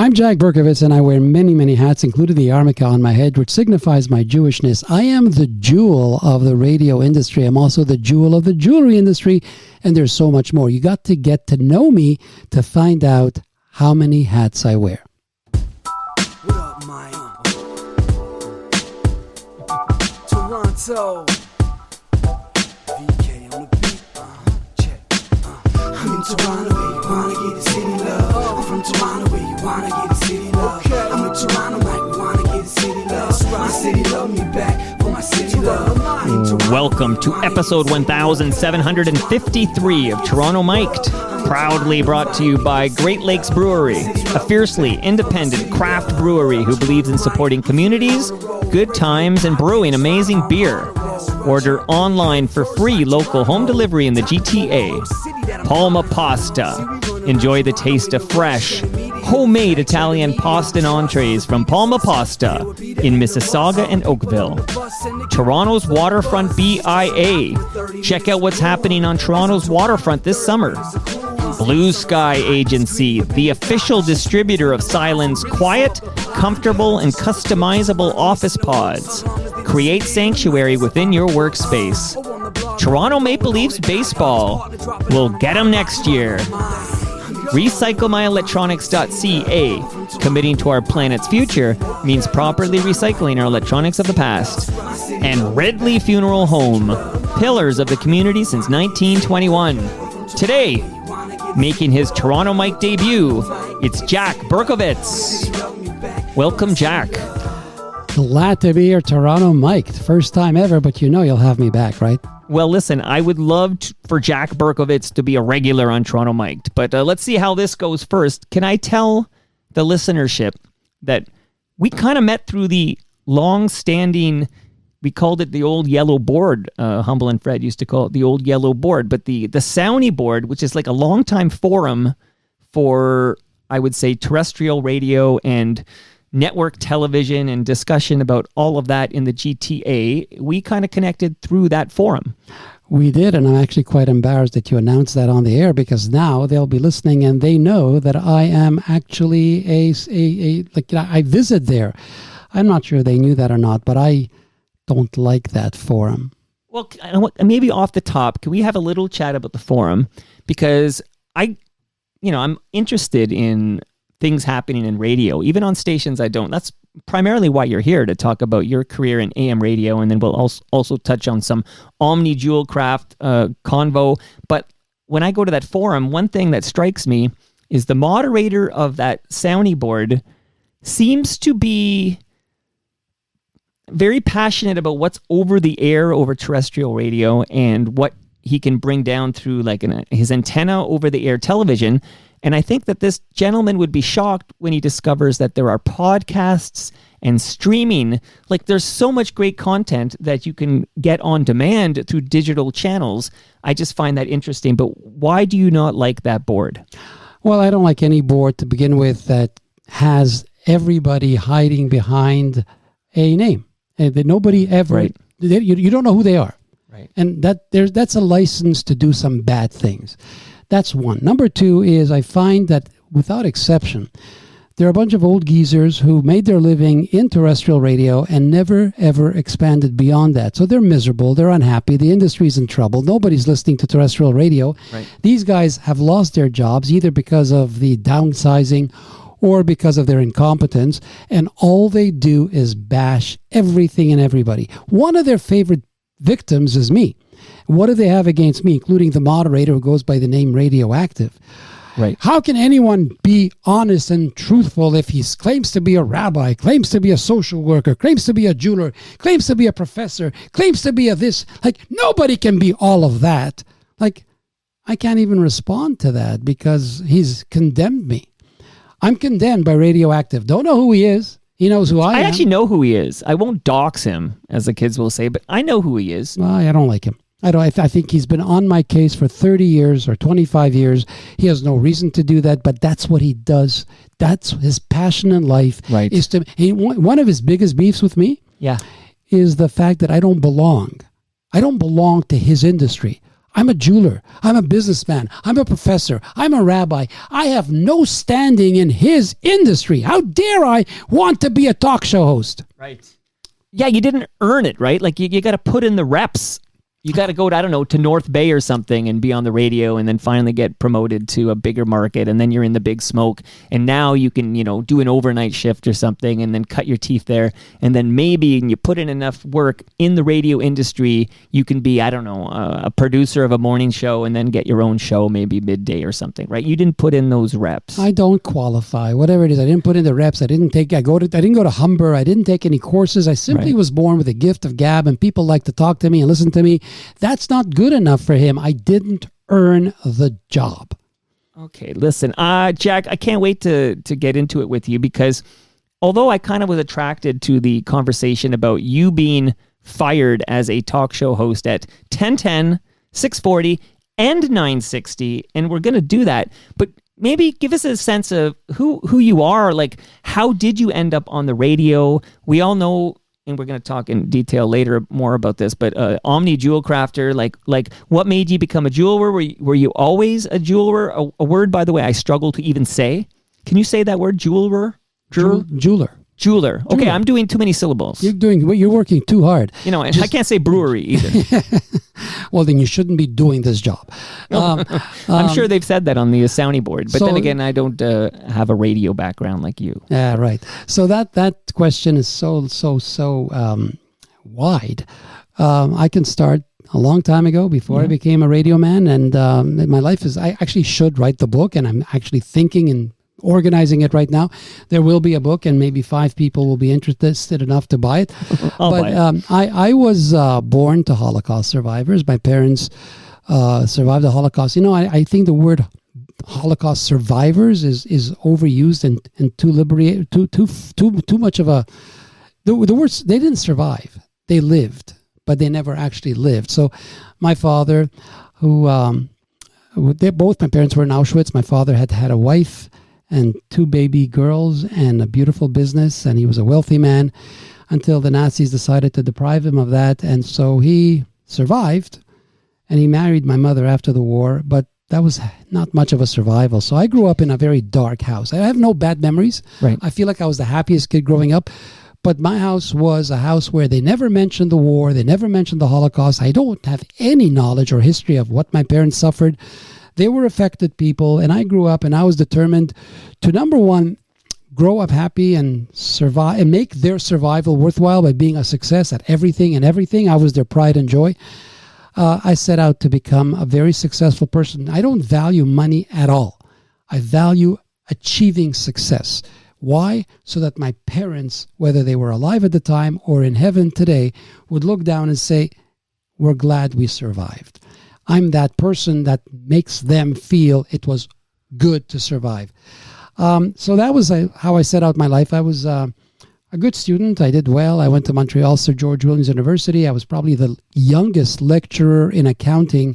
I'm Jack Berkovits, and I wear many, many hats, including the yarmulke on my head, which signifies my Jewishness. I am the jewel of the radio industry. I'm also the jewel of the jewelry industry, and there's so much more. You got to get to know me to find out how many hats I wear. What up, Mike? Toronto. VK on the beat. Check. I'm in Toronto, where you wanna get a city love. I'm from Toronto, where you wanna get a city love. I'm in Toronto, like we wanna get a city love. My city love me back for my city love. Welcome to episode 1753 of Toronto Mic'd, proudly brought to you by Great Lakes Brewery, a fiercely independent craft brewery who believes in supporting communities, good times, and brewing amazing beer. Order online for free local home delivery in the GTA. Palma Pasta. Enjoy the taste of fresh, homemade Italian pasta and entrees from Palma Pasta in Mississauga and Oakville. Toronto's Waterfront BIA. Check out what's happening on Toronto's waterfront this summer. Blue Sky Agency, the official distributor of Silen's quiet, comfortable, and customizable office pods. Create sanctuary within your workspace. Toronto Maple Leafs baseball. We'll get them next year. RecycleMyElectronics.ca. Committing to our planet's future means properly recycling our electronics of the past. And Redley Funeral Home. Pillars of the community since 1921. Today, making his Toronto Mike debut, it's Jack Berkovits. Welcome, Jack. Glad to be here, Toronto Mike. First time ever, but you know you'll have me back, right? Well, listen, I would love for Jack Berkovits to be a regular on Toronto Mic'd, but let's see how this goes first. Can I tell the listenership that we kind of met through the long-standing, we called it the old yellow board, Humble and Fred used to call it the old yellow board, but the Soundy board, which is like a long-time forum for, I would say, terrestrial radio and network television and discussion about all of that in the GTA, we kind of connected through that forum. We did, and I'm actually quite embarrassed that you announced that on the air, because now they'll be listening and they know that I am actually I visit there. I'm not sure they knew that or not, but I don't like that forum. Well, maybe off the top, can we have a little chat about the forum? Because I'm interested in things happening in radio, even on stations I don't. That's primarily why you're here, to talk about your career in AM radio, and then we'll also touch on some Omni Jewelcraft convo. But when I go to that forum, one thing that strikes me is the moderator of that Soundy board seems to be very passionate about what's over the air over terrestrial radio and what he can bring down through like his antenna over the air television. And I think that this gentleman would be shocked when he discovers that there are podcasts and streaming. Like, there's so much great content that you can get on demand through digital channels. I just find that interesting. But why do you not like that board? Well, I don't like any board to begin with that has everybody hiding behind a name. And that nobody ever, right. You don't know who they are. Right. And that's a license to do some bad things. That's one. Number two is I find that, without exception, there are a bunch of old geezers who made their living in terrestrial radio and never, ever expanded beyond that. So they're miserable. They're unhappy. The industry's in trouble. Nobody's listening to terrestrial radio. Right. These guys have lost their jobs either because of the downsizing or because of their incompetence, and all they do is bash everything and everybody. One of their favorite victims is me. What do they have against me, including the moderator who goes by the name Radioactive? Right. How can anyone be honest and truthful if he claims to be a rabbi, claims to be a social worker, claims to be a jeweler, claims to be a professor, claims to be a this? Like, nobody can be all of that. Like, I can't even respond to that because he's condemned me. I'm condemned by Radioactive. Don't know who he is. He knows who I am. I actually know who he is. I won't dox him, as the kids will say, but I know who he is. Well, I don't like him. I think he's been on my case for 30 years or 25 years. He has no reason to do that, but that's what he does. That's his passion in life. Right. One of his biggest beefs with me is the fact that I don't belong. I don't belong to his industry. I'm a jeweler. I'm a businessman. I'm a professor. I'm a rabbi. I have no standing in his industry. How dare I want to be a talk show host? Right. Yeah, you didn't earn it, right? Like you got to put in the reps. You got to go to, I don't know, to North Bay or something and be on the radio and then finally get promoted to a bigger market. And then you're in the big smoke. And now you can, do an overnight shift or something and then cut your teeth there. And then maybe and you put in enough work in the radio industry, you can be, I don't know, a producer of a morning show and then get your own show maybe midday or something, right? You didn't put in those reps. I don't qualify. Whatever it is, I didn't put in the reps. I didn't go to Humber. I didn't take any courses. I simply was born with a gift of gab, and people like to talk to me and listen to me. That's not good enough for him. I didn't earn the job. Okay, listen, Jack, I can't wait to get into it with you, because although I kind of was attracted to the conversation about you being fired as a talk show host at 1010, 640, and 960, and we're going to do that, but maybe give us a sense of who you are. Like, how did you end up on the radio? We all know, and we're going to talk in detail later more about this, but Omni Jewelcrafter, like what made you become a jeweler? Were you always a jeweler? A word, by the way, I struggle to even say. Can you say that word, jeweler? Jeweler. Okay, I'm doing too many syllables. You're working too hard. And I can't say brewery either. Well, then you shouldn't be doing this job. I'm sure they've said that on the sounding board, but then again, I don't have a radio background like you. Yeah, right. So that question is so wide. I can start a long time ago before I became a radio man, and my life is. I actually should write the book, and I'm actually thinking and organizing it right now. There will be a book, and maybe 5 people will be interested enough to buy it. I was born to Holocaust survivors. My parents survived the Holocaust. I think the word Holocaust survivors is overused and too much of a. The words, they didn't survive. They lived, but they never actually lived. So my father, both my parents were in Auschwitz. My father had a wife and 2 baby girls and a beautiful business, and he was a wealthy man until the Nazis decided to deprive him of that. And so he survived, and he married my mother after the war, but that was not much of a survival. So I grew up in a very dark house. I have no bad memories. Right. I feel like I was the happiest kid growing up, but my house was a house where they never mentioned the war. They never mentioned the Holocaust. I don't have any knowledge or history of what my parents suffered. They were affected people, and I grew up, and I was determined to, number one, grow up happy and survive and make their survival worthwhile by being a success at everything and everything. I was their pride and joy. I set out to become a very successful person. I don't value money at all. I value achieving success. Why? So that my parents, whether they were alive at the time or in heaven today, would look down and say, we're glad we survived. I'm that person that makes them feel it was good to survive. So that was how I set out my life. I was a good student. I did well. I went to Montreal Sir George Williams University. I was probably the youngest lecturer in accounting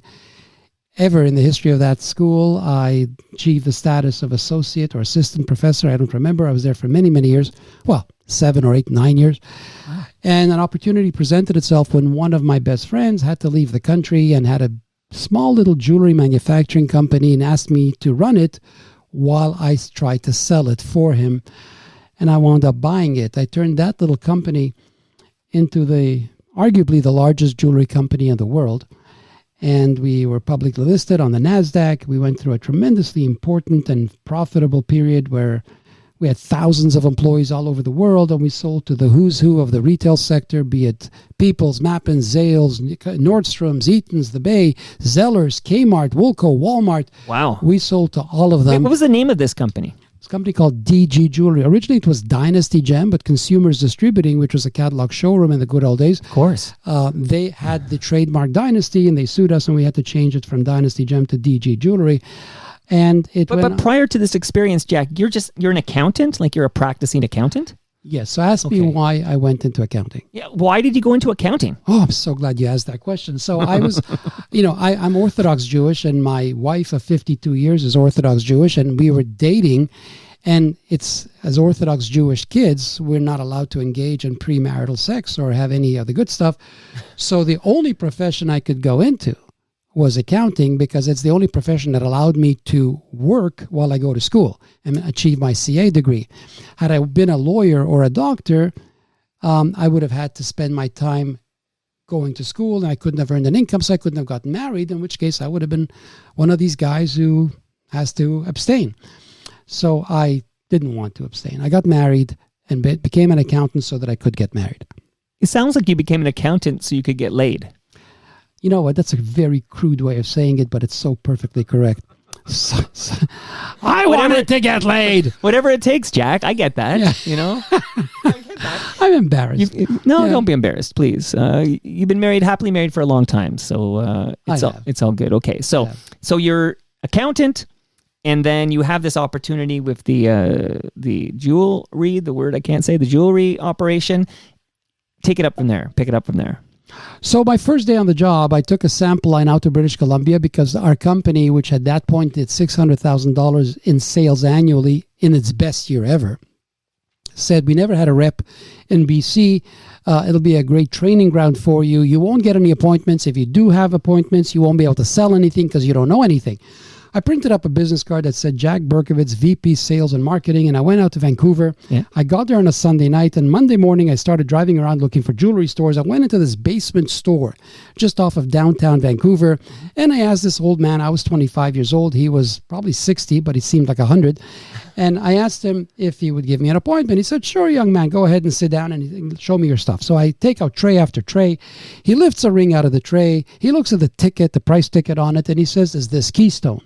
ever in the history of that school. I achieved the status of associate or assistant professor. I don't remember. I was there for many, many years. Well, 7 or 8, 9 years. Wow. And an opportunity presented itself when one of my best friends had to leave the country and had a small little jewelry manufacturing company and asked me to run it while I tried to sell it for him. And I wound up buying it. I turned that little company into arguably the largest jewelry company in the world. And we were publicly listed on the NASDAQ. We went through a tremendously important and profitable period where we had thousands of employees all over the world, and we sold to the who's who of the retail sector, be it People's, Mappin, Zales, Nordstrom's, Eaton's, The Bay, Zellers, Kmart, Woolco, Walmart. Wow. We sold to all of them. Wait, what was the name of this company? It's a company called DG Jewelry. Originally, it was Dynasty Gem, but Consumers Distributing, which was a catalog showroom in the good old days. Of course. They had the trademark Dynasty, and they sued us, and we had to change it from Dynasty Gem to DG Jewelry. And but prior to this experience, Jack, you're an accountant? Like, you're a practicing accountant? Yes. So ask me why I went into accounting. Yeah. Why did you go into accounting? Oh, I'm so glad you asked that question. So I was, I'm Orthodox Jewish, and my wife of 52 years is Orthodox Jewish, and we were dating. And it's, as Orthodox Jewish kids, we're not allowed to engage in premarital sex or have any of the good stuff. So the only profession I could go into was accounting because it's the only profession that allowed me to work while I go to school and achieve my CA degree. Had I been a lawyer or a doctor, I would have had to spend my time going to school, and I couldn't have earned an income, so I couldn't have gotten married, in which case I would have been one of these guys who has to abstain. So I didn't want to abstain. I got married and became an accountant so that I could get married. It sounds like you became an accountant so you could get laid. You know what? That's a very crude way of saying it, but it's so perfectly correct. I wanted to get laid. Whatever it takes, Jack. I get that. Yeah. You know? I'm embarrassed. Don't be embarrassed, please. You've been happily married for a long time, so it's all good. Okay, so you're accountant, and then you have this opportunity with the jewelry. The word I can't say. The jewelry operation. Take it up from there. Pick it up from there. So my first day on the job, I took a sample line out to British Columbia because our company, which at that point did $600,000 in sales annually in its best year ever, said, we never had a rep in BC. It'll be a great training ground for you. You won't get any appointments. If you do have appointments, you won't be able to sell anything because you don't know anything. I printed up a business card that said Jack Berkovits, VP Sales and Marketing, and I went out to Vancouver. Yeah. I got there on a Sunday night, and Monday morning I started driving around looking for jewelry stores. I went into this basement store just off of downtown Vancouver, and I asked this old man, I was 25 years old, he was probably 60, but he seemed like 100, and I asked him if he would give me an appointment. He said, sure, young man, go ahead and sit down and show me your stuff. So I take out tray after tray. He lifts a ring out of the tray. He looks at the ticket, the price ticket on it, and he says, is this Keystone?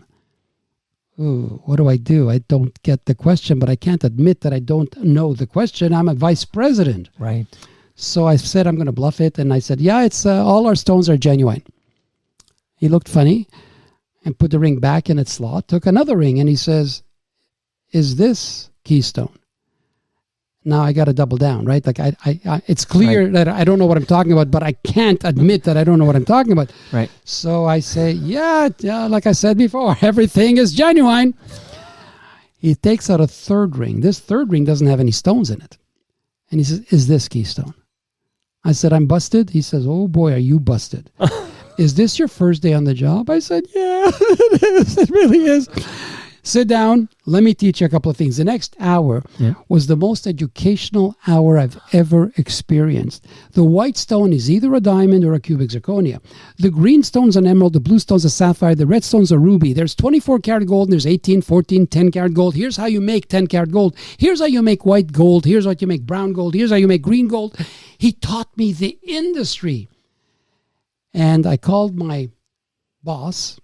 Ooh, what do? I don't get the question, but I can't admit that I don't know the question. I'm a vice president. Right. So I said, I'm going to bluff it. And I said, yeah, it's all our stones are genuine. He looked funny and put the ring back in its slot, took another ring, and he says, is this Keystone? Now I got to double down, right? Like it's clear that I don't know what I'm talking about, but I can't admit that I don't know what I'm talking about. Right. So I say, yeah, like I said before, everything is genuine. He takes out a third ring. This third ring doesn't have any stones in it. And he says, is this Keystone? I said, I'm busted. He says, oh boy, are you busted. Is this your first day on the job? I said, yeah, it is. It really is. Sit down. Let me teach you a couple of things. The next hour was the most educational hour I've ever experienced. The white stone is either a diamond or a cubic zirconia. The green stone's an emerald. The blue stone's a sapphire. The red stone's a ruby. There's 24 karat gold, and there's 18, 14, 10 karat gold. Here's how you make 10 karat gold. Here's how you make white gold. Here's how you make brown gold. Here's how you make green gold. He taught me the industry. And I called my boss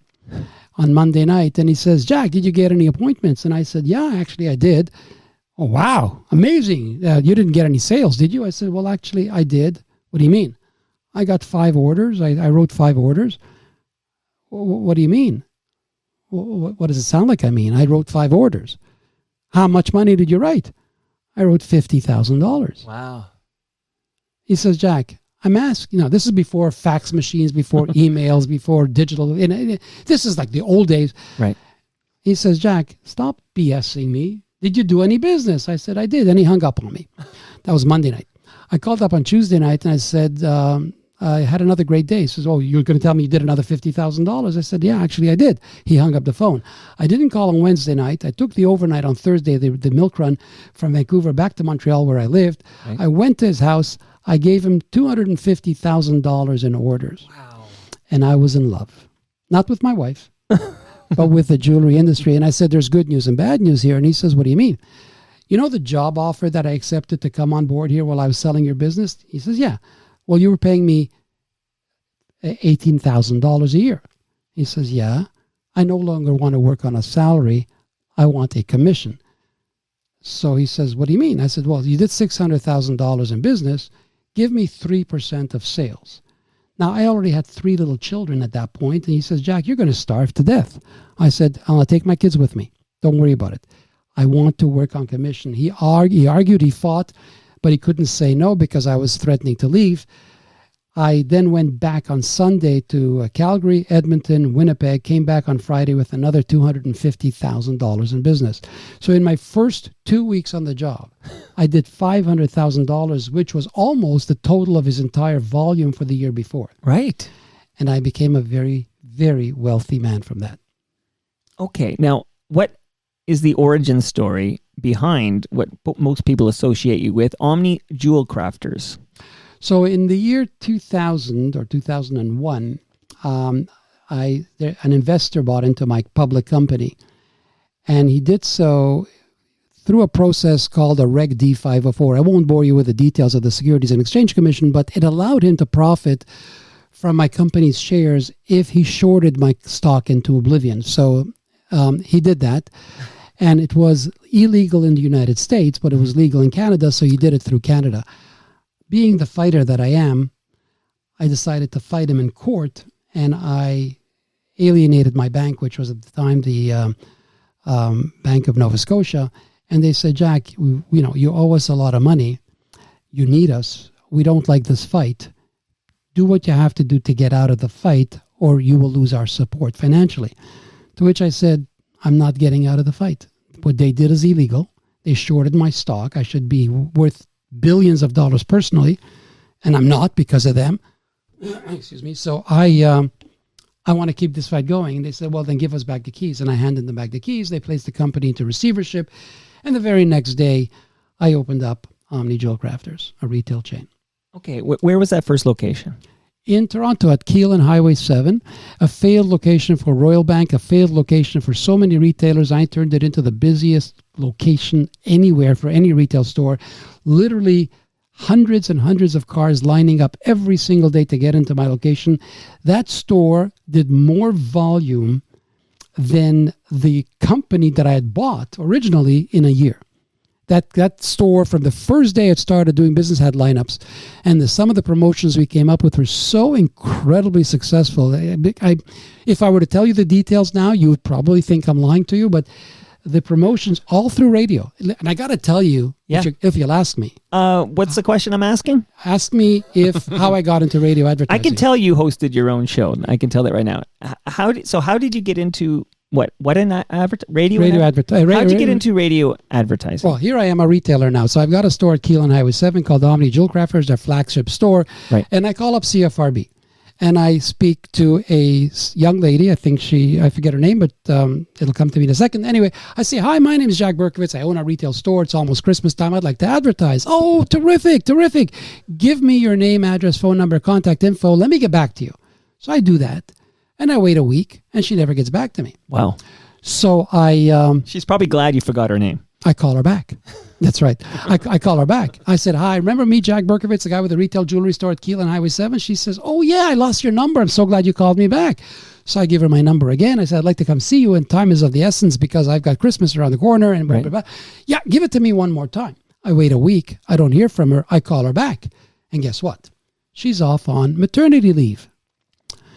on Monday night, and he says, Jack, did you get any appointments? And I said, yeah, actually I did. Oh, wow, amazing. You didn't get any sales, did you? I said, well, actually I did. What do you mean? I got 5 orders. I wrote 5 orders. What do you mean? What does it sound like I mean? I wrote 5 orders. How much money did you write? I wrote $50,000. Wow. He says, Jack, I'm asking, this is before fax machines, before emails, before digital. This is like the old days. Right. He says, Jack, stop BSing me. Did you do any business? I said, I did. And he hung up on me. That was Monday night. I called up on Tuesday night and I said, I had another great day. He says, oh, you're going to tell me you did another $50,000? I said, yeah, actually I did. He hung up the phone. I didn't call on Wednesday night. I took the overnight on Thursday, the milk run from Vancouver back to Montreal where I lived. Right. I went to his house. I gave him $250,000 in orders. Wow. And I was in love. Not with my wife, but with the jewelry industry. And I said, there's good news and bad news here. And he says, what do you mean? You know the job offer that I accepted to come on board here while I was selling your business? He says, yeah. Well, you were paying me $18,000 a year. He says, yeah. I no longer want to work on a salary. I want a commission. So he says, what do you mean? I said, well, you did $600,000 in business. Give me 3% of sales. Now, I already had 3 little children at that point, and he says, Jack, you're going to starve to death. I said, I'll take my kids with me. Don't worry about it. I want to work on commission. He argued, he fought, but he couldn't say no because I was threatening to leave. I then went back on Sunday to Calgary, Edmonton, Winnipeg, came back on Friday with another $250,000 in business. So in my first 2 weeks on the job, I did $500,000, which was almost the total of his entire volume for the year before. Right. And I became a very very wealthy man from that. Okay. Now, what is the origin story behind what most people associate you with, Omni Jewelcrafters? So in the year 2000 or 2001, an investor bought into my public company, and he did so through a process called a Reg D 504. I won't bore you with the details of the Securities and Exchange Commission, but it allowed him to profit from my company's shares if he shorted my stock into oblivion. So he did that, and it was illegal in the United States, but it was legal in Canada, so he did it through Canada. Being the fighter that I am, I decided to fight him in court, and I alienated my bank, which was at the time the Bank of Nova Scotia. And they said, Jack, you owe us a lot of money. You need us. We don't like this fight. Do what you have to do to get out of the fight, or you will lose our support financially. To which I said, I'm not getting out of the fight. What they did is illegal. They shorted my stock. I should be worth billions of dollars personally, and I'm not because of them. Excuse me. So I want to keep this fight going. And they said, well, then give us back the keys. And I handed them back the keys. They placed the company into receivership. And the very next day, I opened up Omni Jewelcrafters, a retail chain. Okay, where was that first location? In Toronto at Keele and Highway 7, a failed location for Royal Bank, a failed location for so many retailers. I turned it into the busiest location anywhere for any retail store. Literally hundreds and hundreds of cars lining up every single day to get into my location. That store did more volume than the company that I had bought originally in a year. That store, from the first day it started doing business, had lineups, and some of the promotions we came up with were so incredibly successful. If I were to tell you the details now, you would probably think I'm lying to you, but the promotions all through radio. And I got to tell you, if you'll ask me. What's the question I'm asking? Ask me how I got into radio advertising. I can tell you hosted your own show. I can tell that right now. How did you get into radio advertising? How did you get into radio advertising? Well, here I am, a retailer now. So I've got a store at Keele and Highway 7 called Omni Jewelcrafters, their flagship store. Right. And I call up CFRB. And I speak to a young lady. I forget her name, but it'll come to me in a second. Anyway, I say, hi, my name is Jack Berkovits. I own a retail store. It's almost Christmas time. I'd like to advertise. Oh, terrific. Give me your name, address, phone number, contact info. Let me get back to you. So I do that. And I wait a week, and she never gets back to me. Wow. So she's probably glad you forgot her name. I call her back. That's right. I call her back. I said, hi, remember me, Jack Berkovits, the guy with the retail jewelry store at Keele and Highway 7? She says, oh, yeah, I lost your number. I'm so glad you called me back. So I give her my number again. I said, I'd like to come see you, and time is of the essence because I've got Christmas around the corner. And blah, blah, blah. Yeah, give it to me one more time. I wait a week. I don't hear from her. I call her back. And guess what? She's off on maternity leave.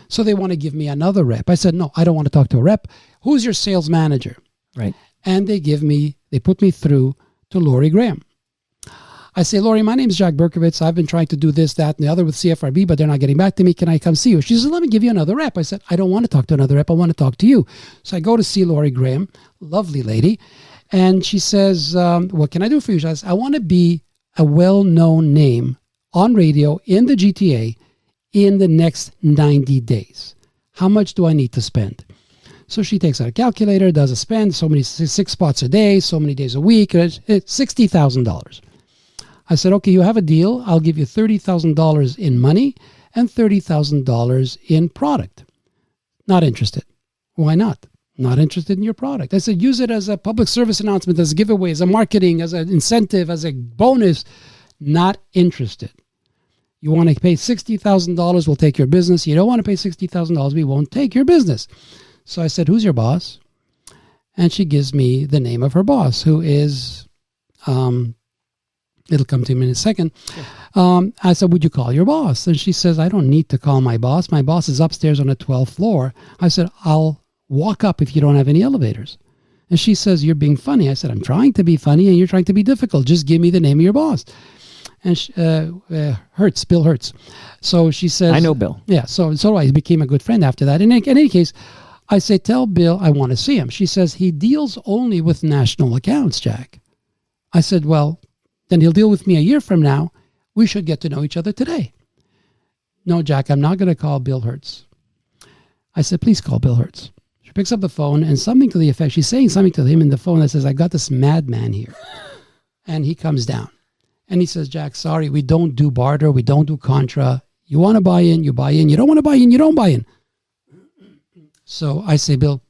So they want to give me another rep. I said, no, I don't want to talk to a rep. Who's your sales manager? Right. And they put me through to Lori Graham. I say, Lori, my name is Jack Berkovits. I've been trying to do this, that, and the other with CFRB, but they're not getting back to me. Can I come see you? She says, let me give you another rep. I said, I don't want to talk to another rep. I want to talk to you. So I go to see Lori Graham, lovely lady. And she says, what can I do for you? She says, I want to be a well-known name on radio in the GTA in the next 90 days. How much do I need to spend? So she takes out a calculator, does a spend, so many 6 spots a day, so many days a week, it's $60,000. I said, okay, you have a deal. I'll give you $30,000 in money and $30,000 in product. Not interested. Why not? Not interested in your product. I said, use it as a public service announcement, as a giveaway, as a marketing, as an incentive, as a bonus. Not interested. You want to pay $60,000, we'll take your business. You don't want to pay $60,000, we won't take your business. So I said, who's your boss? And she gives me the name of her boss, who is, it'll come to me in a second. Yeah. I said, would you call your boss? And she says, I don't need to call my boss. My boss is upstairs on the 12th floor. I said, I'll walk up if you don't have any elevators. And she says, you're being funny. I said, I'm trying to be funny and you're trying to be difficult. Just give me the name of your boss. And Bill Hertz. So she says, I know Bill. Yeah. So I became a good friend after that. In any case, I say, tell Bill I want to see him. She says, he deals only with national accounts, Jack. I said, well, then he'll deal with me a year from now. We should get to know each other today. No, Jack, I'm not going to call Bill Hertz. I said, please call Bill Hertz. She picks up the phone and something to the effect, she's saying something to him in the phone that says, I got this madman here. And he comes down and he says, Jack, sorry, we don't do barter. We don't do contra. You want to buy in, you buy in. You don't want to buy in, you don't buy in. So I say, Bill,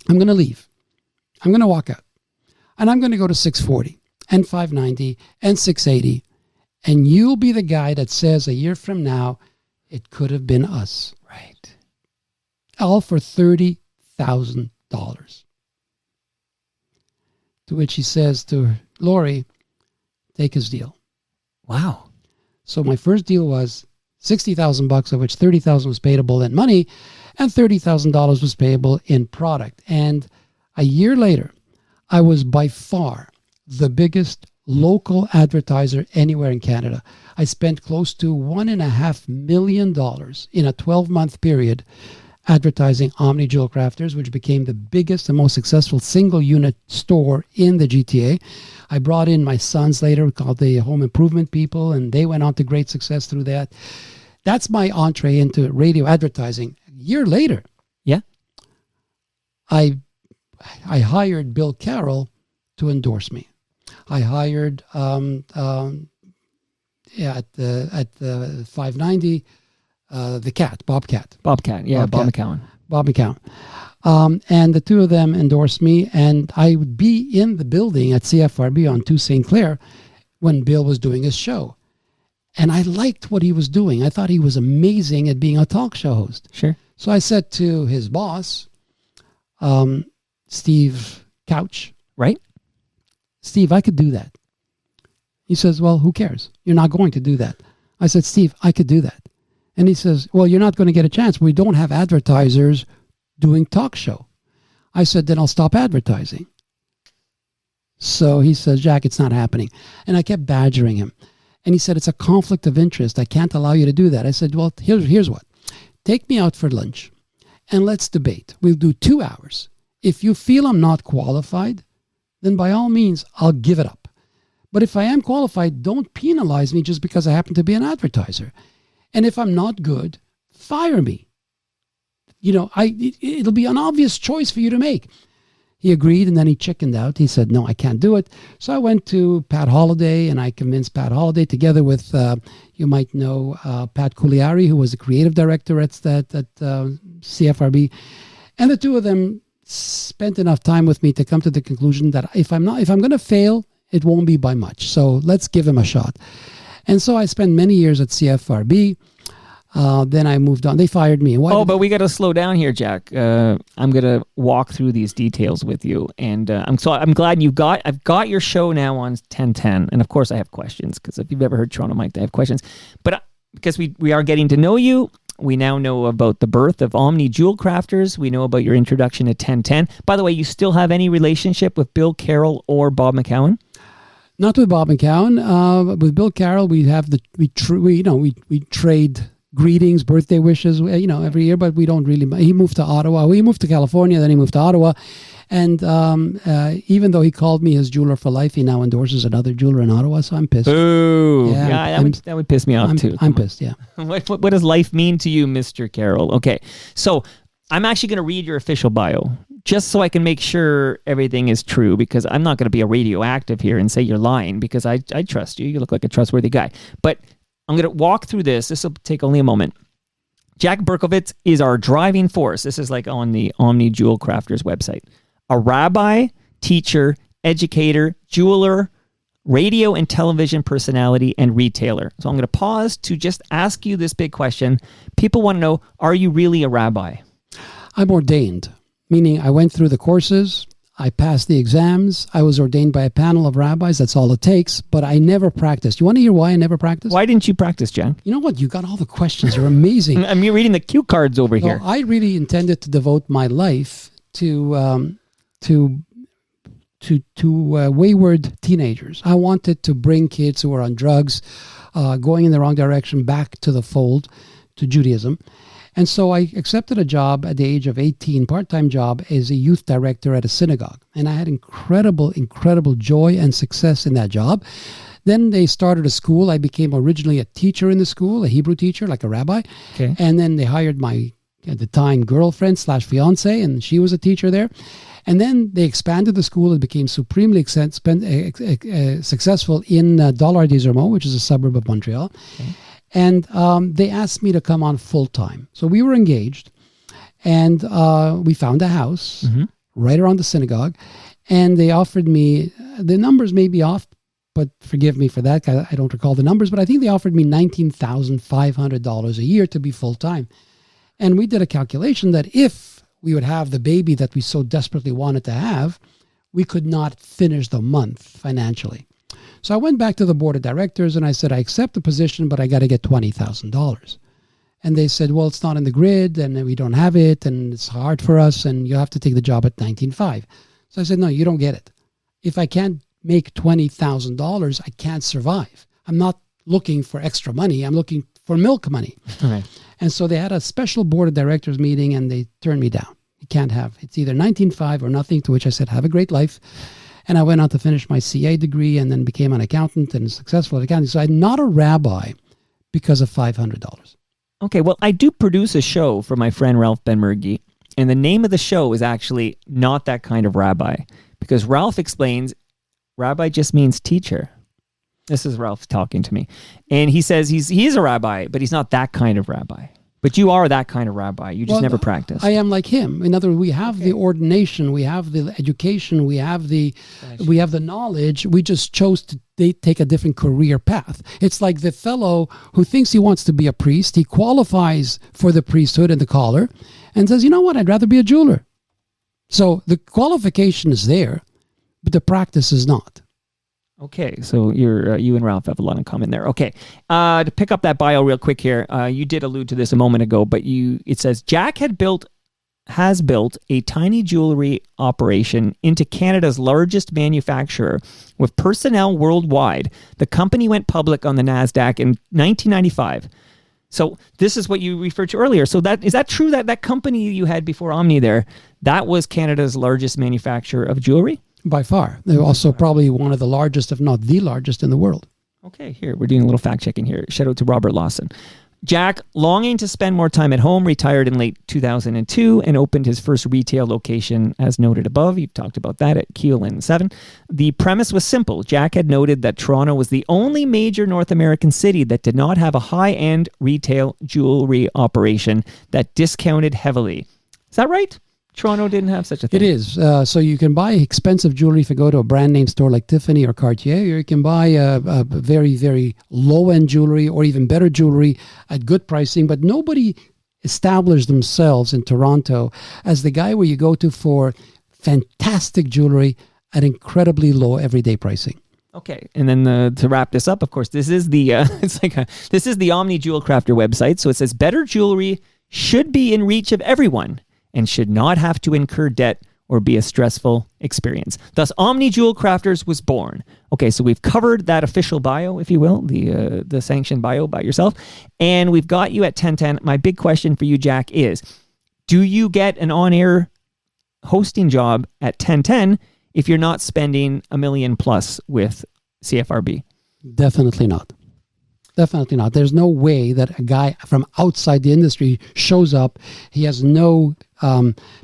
I'm going to leave. I'm going to walk out. And I'm going to go to 640 and 590 and 680. And you'll be the guy that says a year from now, it could have been us. Right. All for $30,000. To which he says to Lori, take his deal. Wow. So my first deal was $60,000, of which $30,000 was payable in money and $30,000 was payable in product. And a year later, I was by far the biggest local advertiser anywhere in Canada. I spent close to $1.5 million in a 12-month period advertising Omni Jewelcrafters, which became the biggest and most successful single unit store in the GTA. I brought in my sons later, called the Home Improvement People, and they went on to great success through that. That's my entree into radio advertising. A year later, yeah, I hired Bill Carroll to endorse me. I hired at the 590 the cat, Bobcat. Yeah, Bob McCowan. Bob McCown. And the two of them endorsed me, and I would be in the building at CFRB on 2 St. Clair when Bill was doing his show. And I liked what he was doing. I thought he was amazing at being a talk show host. Sure. So I said to his boss, Steve Couch, right? Steve, I could do that. He says, well, who cares? You're not going to do that. I said, Steve, I could do that. And he says, well, you're not going to get a chance. We don't have advertisers doing talk show. I said, then I'll stop advertising. So he says, Jack, it's not happening. And I kept badgering him. And he said, it's a conflict of interest. I can't allow you to do that. I said, well, here's what. Take me out for lunch and let's debate. We'll do 2 hours. If you feel I'm not qualified, then by all means, I'll give it up. But if I am qualified, don't penalize me just because I happen to be an advertiser. And if I'm not good, fire me. You know, it'll be an obvious choice for you to make. He agreed, and then he chickened out. He said, no, I can't do it. So I went to Pat Holliday, and I convinced Pat Holliday, together with, you might know, Pat Cugliari, who was the creative director at CFRB. And the two of them spent enough time with me to come to the conclusion that if I'm going to fail, it won't be by much. So let's give him a shot. And so I spent many years at CFRB. Then I moved on. They fired me. But we got to slow down here, Jack. I'm going to walk through these details with you, and I'm glad I've got your show now on 1010. And of course, I have questions, because if you've ever heard Toronto Mike, I have questions. But because we are getting to know you, we now know about the birth of Omni Jewelcrafters. We know about your introduction to 1010. By the way, you still have any relationship with Bill Carroll or Bob McCowan? Not with Bob McCowan. With Bill Carroll, we trade greetings, birthday wishes, every year, but we don't really. He moved to Ottawa. We moved to California, then he moved to Ottawa. And even though he called me his jeweler for life, he now endorses another jeweler in Ottawa, so I'm pissed. Ooh. Yeah, that would piss me off too. I'm pissed, yeah. What does life mean to you, Mr. Carroll? Okay, so I'm actually going to read your official bio, just so I can make sure everything is true, because I'm not going to be a radioactive here and say you're lying, because I trust you. You look like a trustworthy guy. But I'm going to walk through this. This will take only a moment. Jack Berkovits is our driving force. This is like on the Omni Jewelcrafters website. A rabbi, teacher, educator, jeweler, radio and television personality, and retailer. So I'm going to pause to just ask you this big question. People want to know, are you really a rabbi? I'm ordained, meaning I went through the courses. I passed the exams. I was ordained by a panel of rabbis. That's all it takes. But I never practiced. You want to hear why I never practiced? Why didn't you practice, Jack? You know what? You got all the questions. You're amazing. I'm reading the cue cards over here. I really intended to devote my life to wayward teenagers. I wanted to bring kids who were on drugs, going in the wrong direction, back to the fold, to Judaism. And so I accepted a job at the age of 18, part-time job as a youth director at a synagogue. And I had incredible joy and success in that job. Then they started a school. I became originally a teacher in the school, a Hebrew teacher, like a rabbi. Okay. And then they hired my at the time girlfriend / fiance, and she was a teacher there. And then they expanded the school. It became supremely successful in Dollard-des-Ormeaux, which is a suburb of Montreal. Okay. And they asked me to come on full time. So we were engaged, and we found a house right around the synagogue. And they offered me, the numbers may be off, but forgive me for that. I don't recall the numbers, but I think they offered me $19,500 a year to be full time. And we did a calculation that if we would have the baby that we so desperately wanted to have, we could not finish the month financially. So I went back to the board of directors and I said, I accept the position, but I got to get $20,000. And they said, well, it's not in the grid and we don't have it and it's hard for us and you have to take the job at $19,500. So I said, no, you don't get it. If I can't make $20,000, I can't survive. I'm not looking for extra money. I'm looking for milk money. Right. And so they had a special board of directors meeting and they turned me down. You can't have, it's either $19,500 or nothing, to which I said, have a great life. And I went on to finish my CA degree and then became an accountant and successful at accounting. So I'm not a rabbi because of $500. Okay, well, I do produce a show for my friend Ralph Benmergui, and the name of the show is actually Not That Kind of Rabbi, because Ralph explains rabbi just means teacher. This is Ralph talking to me. And he says he is a rabbi, but he's not that kind of rabbi. But you are that kind of rabbi. You just never practice. I am like him. In other words, we have the ordination, we have the education, we have the knowledge. We just chose to take a different career path. It's like the fellow who thinks he wants to be a priest. He qualifies for the priesthood and the collar and says, you know what, I'd rather be a jeweler. So the qualification is there, but the practice is not. Okay, so you and Ralph have a lot in common there. Okay, to pick up that bio real quick here, you did allude to this a moment ago, but it says Jack has built a tiny jewelry operation into Canada's largest manufacturer with personnel worldwide. The company went public on the NASDAQ in 1995. So this is what you referred to earlier. So is that true that company you had before Omni there, that was Canada's largest manufacturer of jewelry? By far. They're also probably one of the largest, if not the largest in the world. Okay, here, we're doing a little fact checking here. Shout out to Robert Lawson. Jack, longing to spend more time at home, retired in late 2002 and opened his first retail location, as noted above. You've talked about that at Keel and 7. The premise was simple. Jack had noted that Toronto was the only major North American city that did not have a high-end retail jewelry operation that discounted heavily. Is that right? Toronto didn't have such a thing. It is. So you can buy expensive jewelry if you go to a brand name store like Tiffany or Cartier, or you can buy a very, very low-end jewelry or even better jewelry at good pricing. But nobody established themselves in Toronto as the guy where you go to for fantastic jewelry at incredibly low everyday pricing. Okay, and then to wrap this up, of course, this is the this is the Omni Jewelcrafter website. So it says better jewelry should be in reach of everyone and should not have to incur debt or be a stressful experience. Thus, Omni Jewelcrafters was born. Okay, so we've covered that official bio, if you will, the sanctioned bio by yourself, and we've got you at 1010. My big question for you, Jack, is do you get an on-air hosting job at 1010 if you're not spending $1 million plus with CFRB? Definitely not. Definitely not. There's no way that a guy from outside the industry shows up. He has no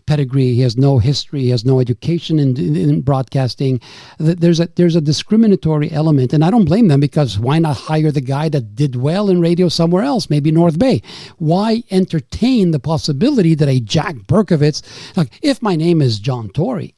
pedigree. He has no history. He has no education in broadcasting. There's a discriminatory element, and I don't blame them, because why not hire the guy that did well in radio somewhere else, maybe North Bay? Why entertain the possibility that a Jack Berkovits, like if my name is John Tory,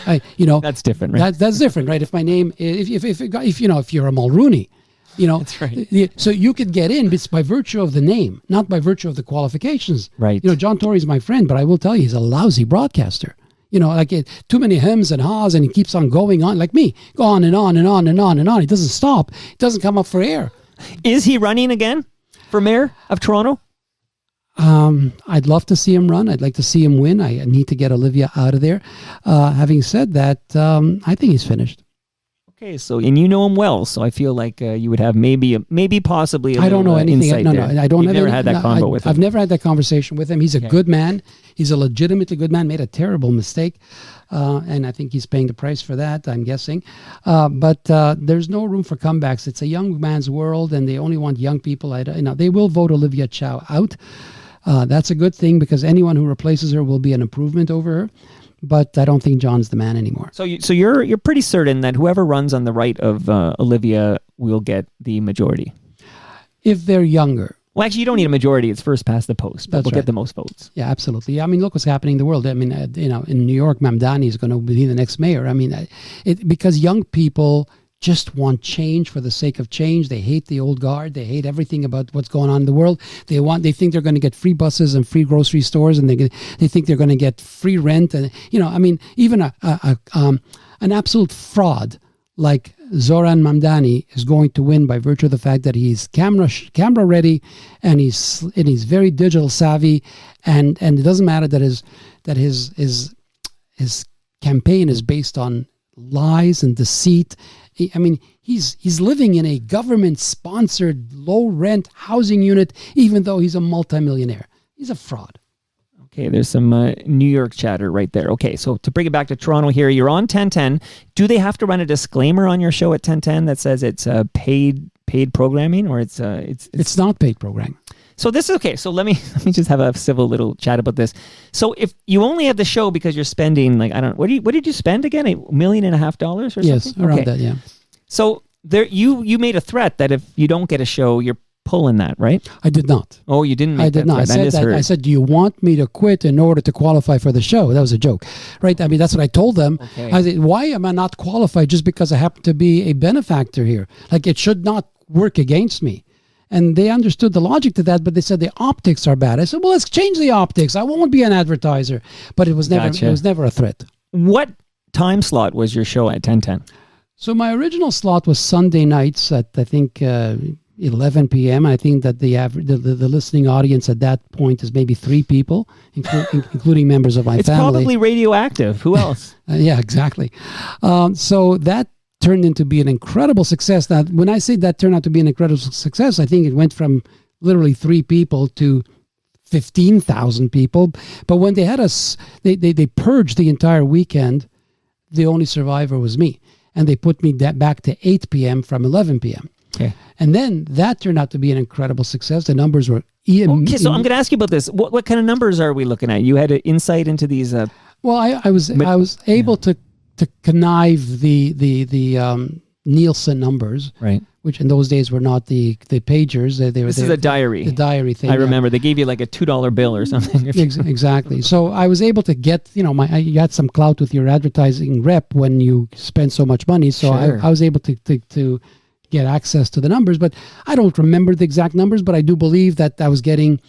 that's different, right? That's different, right? If my name, if you're a Mulrooney. That's right. So you could get in, but it's by virtue of the name, not by virtue of the qualifications. Right. John Tory's my friend, but I will tell you, he's a lousy broadcaster. Too many hems and haws, and he keeps on going on, like me, go on and on and on and on and on. He doesn't stop. He doesn't come up for air. Is he running again for mayor of Toronto? I'd love to see him run. I'd like to see him win. I need to get Olivia out of there. Having said that, I think he's finished. Okay, and you know him well, so I feel like you would have possibly. I don't know anything. No, I don't. You've never had that convo with him. I've never had that conversation with him. He's a good man. He's a legitimately good man. Made a terrible mistake, and I think he's paying the price for that. I'm guessing, but there's no room for comebacks. It's a young man's world, and they only want young people. They will vote Olivia Chow out. That's a good thing because anyone who replaces her will be an improvement over her. But I don't think John's the man anymore. So you're pretty certain that whoever runs on the right of Olivia will get the majority. If they're younger. Well, actually, you don't need a majority. It's first past the post. But That's we'll right. get the most votes. Yeah, absolutely. I mean, look what's happening in the world. I mean, in New York, Mamdani is going to be the next mayor. I mean, because young people just want change for the sake of change. They hate the old guard. They hate everything about what's going on in the world. They think they're going to get free buses and free grocery stores, and they think they're going to get free rent. And I mean, even an absolute fraud like Zoran Mamdani is going to win by virtue of the fact that he's camera ready, and he's very digital savvy, and it doesn't matter that his campaign is based on lies and deceit. I mean, he's living in a government-sponsored low-rent housing unit, even though he's a multimillionaire. He's a fraud. Okay, there's some New York chatter right there. Okay, so to bring it back to Toronto here, you're on 1010. Do they have to run a disclaimer on your show at 1010 that says it's paid programming, or it's not paid programming? So this is okay. So let me just have a civil little chat about this. So if you only have the show because you're spending what did you spend again? $1.5 million or something? Yes, around that, yeah. So there you made a threat that if you don't get a show, you're pulling that, right? I did not. Oh, you didn't make I did not. I said, do you want me to quit in order to qualify for the show? That was a joke, right? I mean, that's what I told them. Okay. I said, why am I not qualified just because I happen to be a benefactor here? Like, it should not work against me. And they understood the logic to that, but they said the optics are bad. I said, well, let's change the optics. I won't be an advertiser. But it was never Gotcha. It was never a threat. What time slot was your show at 1010? So my original slot was Sunday nights at, I think, 11 p.m. I think that the listening audience at that point is maybe 3 people, including members of my It's family. probably radioactive. Who else? Yeah, exactly. So that turned into be an incredible success. Now, when I say that turned out to be an incredible success, I think it went from literally 3 people to 15,000 people. But when they had us, they purged the entire weekend. The only survivor was me. And they put me back to 8 p.m. from 11 p.m. Okay. And then that turned out to be an incredible success. The numbers were... Okay, so I'm going to ask you about this. What kind of numbers are we looking at? You had an insight into these... Well, I was able to connive the Nielsen numbers, right? Which in those days were not the pagers. This is a diary. The diary thing. I remember they gave you like a $2 bill or something. Exactly. So I was able to get, you had some clout with your advertising rep when you spend so much money. So Sure. I was able to get access to the numbers, but I don't remember the exact numbers, but I do believe that I was getting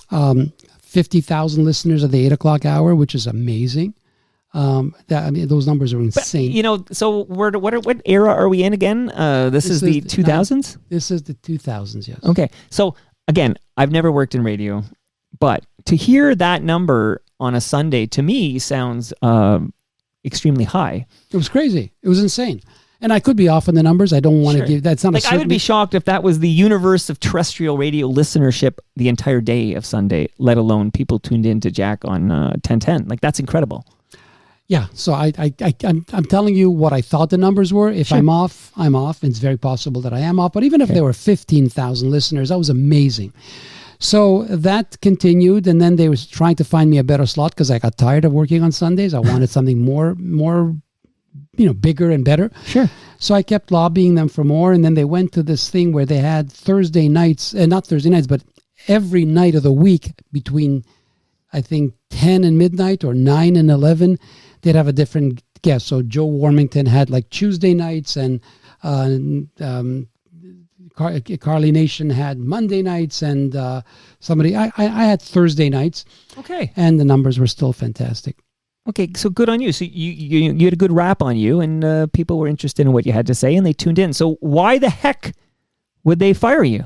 50,000 listeners at the 8 o'clock hour, which is amazing. Those numbers are insane. But, so what era are we in again? This is the 2000s? This is the 2000s, yes. Okay. So again, I've never worked in radio, but to hear that number on a Sunday to me sounds extremely high. It was crazy. It was insane. And I could be off on the numbers. I don't want to give... That's not I would be shocked if that was the universe of terrestrial radio listenership the entire day of Sunday, let alone people tuned in to Jack on 1010. That's incredible. Yeah, so I'm telling you what I thought the numbers were. If I'm off, I'm off. It's very possible that I am off. But even if there were 15,000 listeners, that was amazing. So that continued, and then they was trying to find me a better slot because I got tired of working on Sundays. I wanted something more bigger and better. Sure. So I kept lobbying them for more, and then they went to this thing where they had Thursday nights, not Thursday nights, but every night of the week between, I think, 10 and midnight or 9 and 11, they'd have a different guest. So Joe Warmington had Tuesday nights, and Carly Nation had Monday nights, and I had Thursday nights. Okay. And the numbers were still fantastic. Okay, so good on you. So you had a good rap on you, and people were interested in what you had to say, and they tuned in. So why the heck would they fire you?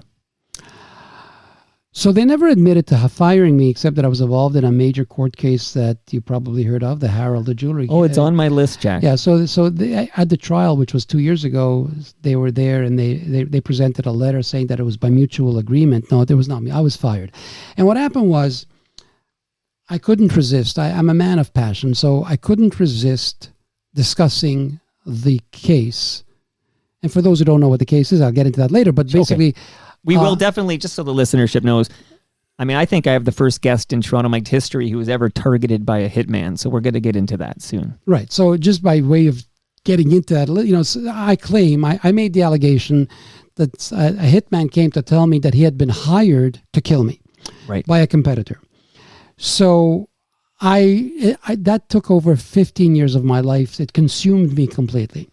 So they never admitted to firing me, except that I was involved in a major court case that you probably heard of, the Harold the Jewelry. Oh, it's on my list, Jack. Yeah, so at the trial, which was 2 years ago, they were there, and they presented a letter saying that it was by mutual agreement. No, it was not me. I was fired. And what happened was, I couldn't resist. I'm a man of passion, so I couldn't resist discussing the case. And for those who don't know what the case is, I'll get into that later. But basically... We will definitely, just so the listenership knows, I mean, I think I have the first guest in Toronto Mike history who was ever targeted by a hitman. So we're going to get into that soon. Right. So just by way of getting into that, I claim, I made the allegation that a hitman came to tell me that he had been hired to kill me by a competitor. So I that took over 15 years of my life. It consumed me completely.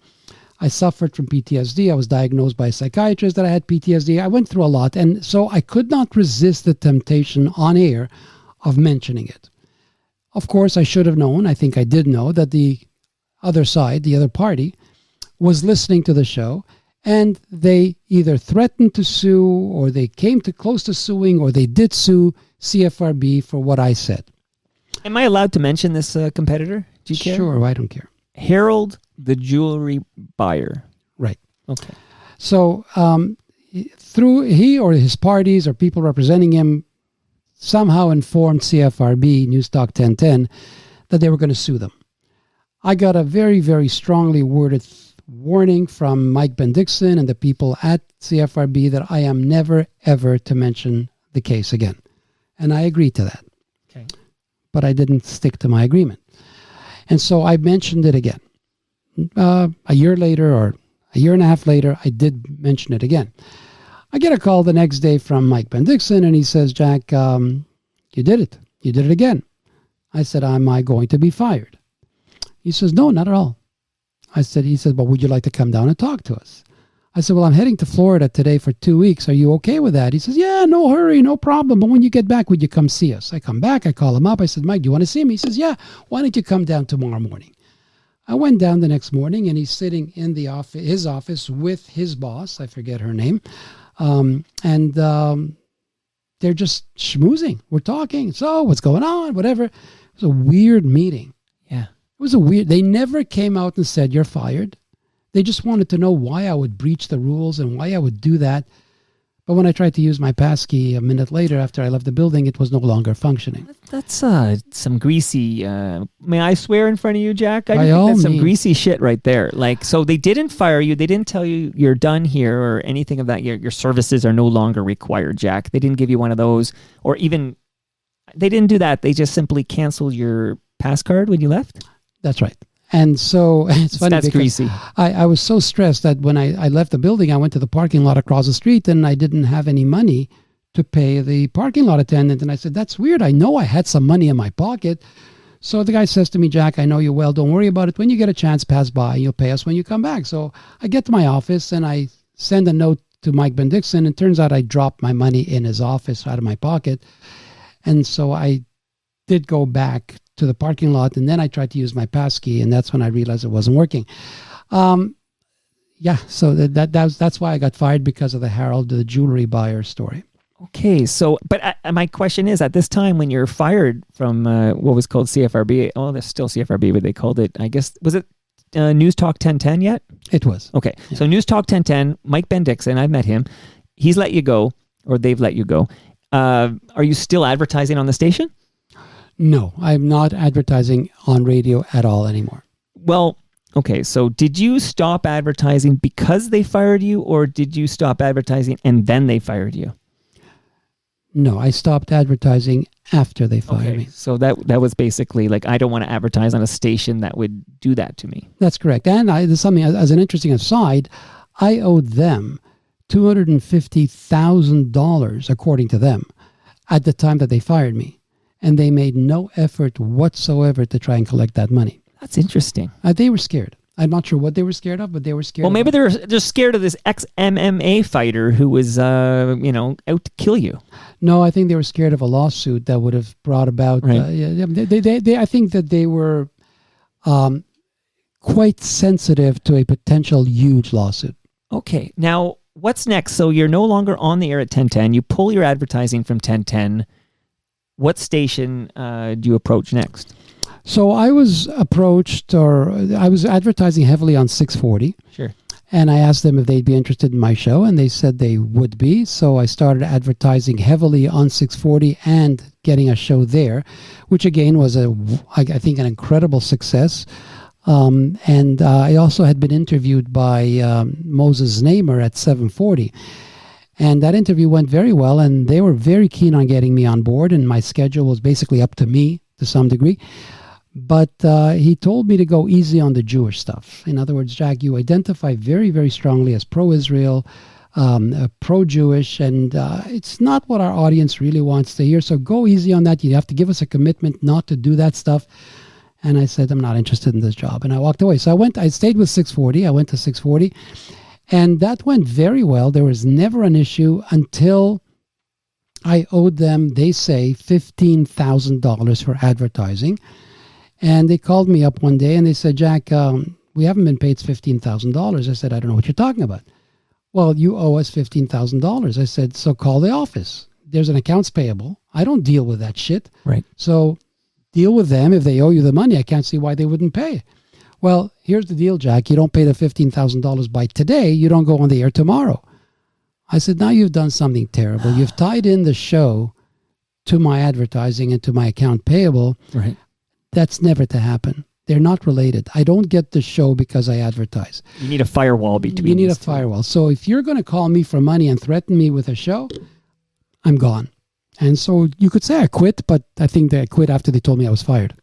I suffered from PTSD. I was diagnosed by a psychiatrist that I had PTSD. I went through a lot. And so I could not resist the temptation on air of mentioning it. Of course, I should have known. I think I did know that the other side, the other party, was listening to the show. And they either threatened to sue, or they came to close to suing, or they did sue CFRB for what I said. Am I allowed to mention this competitor? Do you care? Sure, I don't care. Harold, the jewelry buyer. Right. Okay. So through he or his parties or people representing him somehow informed CFRB, Newstalk 1010, that they were going to sue them. I got a very, very strongly worded warning from Mike Bendixson and the people at CFRB that I am never, ever to mention the case again. And I agreed to that. Okay. But I didn't stick to my agreement. And so I mentioned it again. A year later or a year and a half later, I did mention it again. I get a call the next day from Mike Bendixson, and he says, Jack, you did it. You did it again. I said, am I going to be fired? He says, no, not at all. He said, well, would you like to come down and talk to us? I said, well, I'm heading to Florida today for 2 weeks. Are you okay with that? He says, yeah, no hurry, no problem. But when you get back, would you come see us? I come back, I call him up. I said, Mike, do you want to see me? He says, yeah, why don't you come down tomorrow morning? I went down the next morning, and he's sitting in the his office with his boss. I forget her name. They're just schmoozing. We're talking. So what's going on? Whatever. It was a weird meeting. Yeah. They never came out and said, you're fired. They just wanted to know why I would breach the rules and why I would do that. But when I tried to use my passkey a minute later after I left the building, it was no longer functioning. That's some greasy, may I swear in front of you, Jack? I By think all that's some means. greasy shit right there. Like, so they didn't fire you. They didn't tell you you're done here or anything of that. Your services are no longer required, Jack. They didn't give you one of those, or even, they didn't do that. They just simply canceled your pass card when you left? That's right. And so it's funny That's because greasy. I was so stressed that when I left the building, I went to the parking lot across the street, and I didn't have any money to pay the parking lot attendant. And I said, that's weird. I know I had some money in my pocket. So the guy says to me, Jack, I know you well. Don't worry about it. When you get a chance, pass by. You'll pay us when you come back. So I get to my office, and I send a note to Mike Bendixson. And it turns out I dropped my money in his office out of my pocket. And so I did go back to the parking lot, and then I tried to use my passkey, and that's when I realized it wasn't working. So that's why I got fired, because of the Harold, the jewelry buyer story. Okay, so, but my question is, at this time when you're fired from what was called CFRB, there's still CFRB, but they called it, I guess, was it Newstalk 1010 yet? It was. Okay, yeah. So Newstalk 1010, Mike Bendixson, I've met him. He's let you go, or they've let you go. Are you still advertising on the station? No, I'm not advertising on radio at all anymore. Well, okay, so did you stop advertising because they fired you, or did you stop advertising and then they fired you? No, I stopped advertising after they fired me. So that was basically like, I don't want to advertise on a station that would do that to me. That's correct. And there's something, as an interesting aside, I owed them $250,000, according to them, at the time that they fired me. And they made no effort whatsoever to try and collect that money. That's interesting. They were scared. I'm not sure what they were scared of, but they were scared. Well, maybe they're just scared of this ex-MMA fighter who was, out to kill you. No, I think they were scared of a lawsuit that would have brought about. Right. I think that they were quite sensitive to a potential huge lawsuit. Okay, now what's next? So you're no longer on the air at 1010. You pull your advertising from 1010. What station do you approach next? So I was approached, or I was advertising heavily on 640. Sure. And I asked them if they'd be interested in my show, and they said they would be. So I started advertising heavily on 640 and getting a show there, which again was I think an incredible success. And I also had been interviewed by Moses Namer at 740. And that interview went very well, and they were very keen on getting me on board, and my schedule was basically up to me to some degree. But he told me to go easy on the Jewish stuff. In other words, Jack, you identify very, very strongly as pro-Israel, pro-Jewish, and it's not what our audience really wants to hear. So go easy on that. You have to give us a commitment not to do that stuff. And I said, I'm not interested in this job. And I walked away. So I stayed with 640. I went to 640. And that went very well. There was never an issue until I owed them, they say, $15,000 for advertising. And they called me up one day and they said, Jack, we haven't been paid $15,000. I said, I don't know what you're talking about. Well, you owe us $15,000. I said, so call the office. There's an accounts payable. I don't deal with that shit. Right. So deal with them. If they owe you the money, I can't see why they wouldn't pay. Well, here's the deal, Jack. You don't pay the $15,000 by today. You don't go on the air tomorrow. I said, now you've done something terrible. You've tied in the show to my advertising and to my account payable. Right. That's never to happen. They're not related. I don't get the show because I advertise. You need a firewall between You need a these two. firewall. So if you're going to call me for money and threaten me with a show, I'm gone. And so you could say I quit, but I think they quit after they told me I was fired.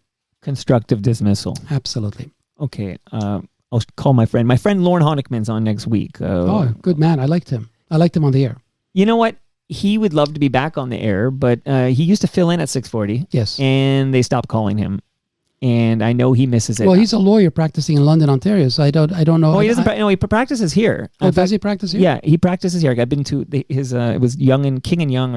Constructive dismissal. Absolutely. Okay. I'll call my friend. My friend Lorne Honickman's on next week. Good man. I liked him. I liked him on the air. You know what? He would love to be back on the air, but he used to fill in at 640. Yes. And they stopped calling him. And I know he misses it. Well, he's a lawyer practicing in London, Ontario, so I don't know. Oh, he doesn't. No, he practices here. Oh, does he practice here? Yeah, he practices here. I've been to his. It was Young and King and Young,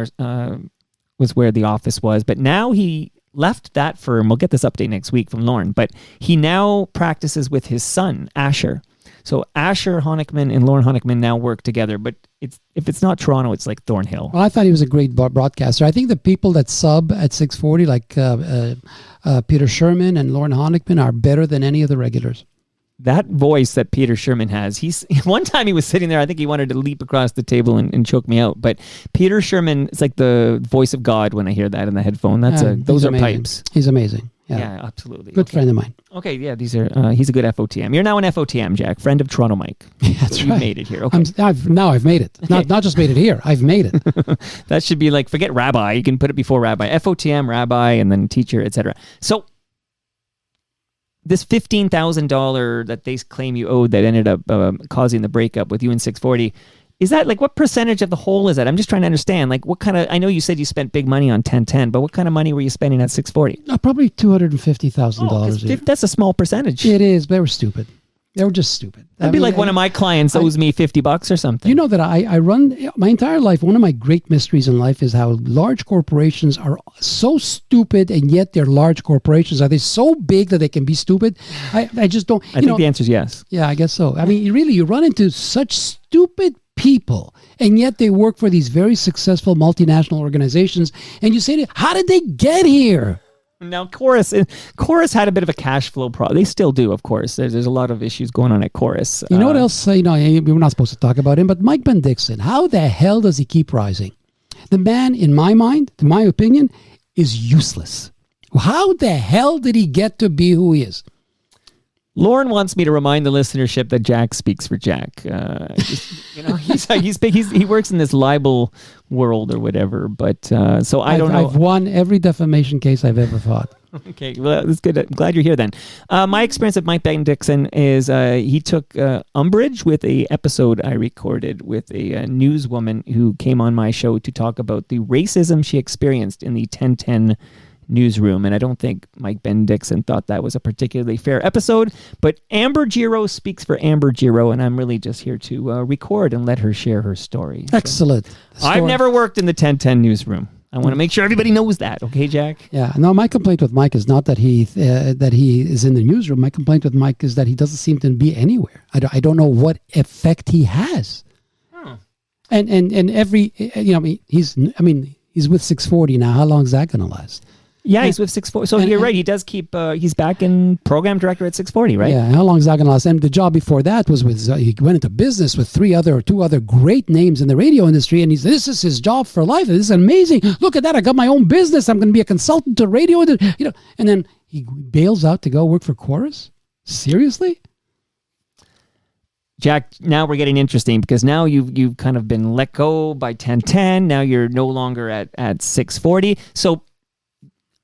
was where the office was. But now he left that firm. We'll get this update next week from Lorne. But he now practices with his son Asher. So Asher Honickman and Lorne Honickman now work together. But if it's not Toronto, it's like Thornhill. Well, I thought he was a great broadcaster. I think the people that sub at 640, like Peter Sherman and Lorne Honickman, are better than any of the regulars. That voice that Peter Sherman has, one time he was sitting there, I think he wanted to leap across the table and choke me out. But Peter Sherman, it's like the voice of God when I hear that in the headphone. Those are amazing. Pipes. He's amazing. Yeah, absolutely. Good friend of mine. Okay, yeah, these are. He's a good FOTM. You're now an FOTM, Jack, friend of Toronto Mike. That's You've right. made it here. Okay. I've made it. Not just made it here. I've made it. That should be like, forget rabbi. You can put it before rabbi. FOTM, rabbi, and then teacher, etc. So this $15,000 that they claim you owed that ended up causing the breakup with you in 640. Is that like, what percentage of the whole is that? I'm just trying to understand. Like, what kind of, I know you said you spent big money on 1010, but what kind of money were you spending at 640? Probably $250,000. That's a small percentage. It is. They were stupid. They were just stupid. That'd be like one of my clients owes me $50 or something. You know that I run my entire life. One of my great mysteries in life is how large corporations are so stupid, and yet they're large corporations. Are they so big that they can be stupid? I just don't. I think the answer is yes. Yeah, I guess so. I mean, you run into such stupid people, and yet they work for these very successful multinational organizations, and you say, how did they get here? Now, Chorus had a bit of a cash flow problem. They still do, of course. There's a lot of issues going on at Chorus. You know what else? We're not supposed to talk about him, but Mike Ben Dixon, how the hell does he keep rising? The man, in my mind, in my opinion, is useless. How the hell did he get to be who he is? Lauren wants me to remind the listenership that Jack speaks for Jack. He works in this libel world or whatever. But so I don't know. I've won every defamation case I've ever fought. Okay, well, that's good. I'm glad you're here then. My experience with Mike Ben Dixon is he took umbrage with a episode I recorded with a newswoman who came on my show to talk about the racism she experienced in the 1010 newsroom, and I don't think Mike Ben Dixon thought that was a particularly fair episode, but Amber Giro speaks for Amber Giro, and I'm really just here to record and let her share her story. Excellent. I've never worked in the 1010 newsroom. I want to make sure everybody knows that. Okay, Jack? Yeah. No, my complaint with Mike is not that he is in the newsroom. My complaint with Mike is that he doesn't seem to be anywhere. I don't know what effect he has. And every he's with 640 now. How long is that going to last? Yeah, he's with 640. So you're right. He does keep. He's back in program director at 640, right? Yeah. How long is that going to last? And the job before that was with. He went into business with two other great names in the radio industry, and this is his job for life. This is amazing. Look at that! I got my own business. I'm going to be a consultant to radio. And then he bails out to go work for Chorus. Seriously? Jack, now we're getting interesting because now you've kind of been let go by 1010. Now you're no longer at 640. So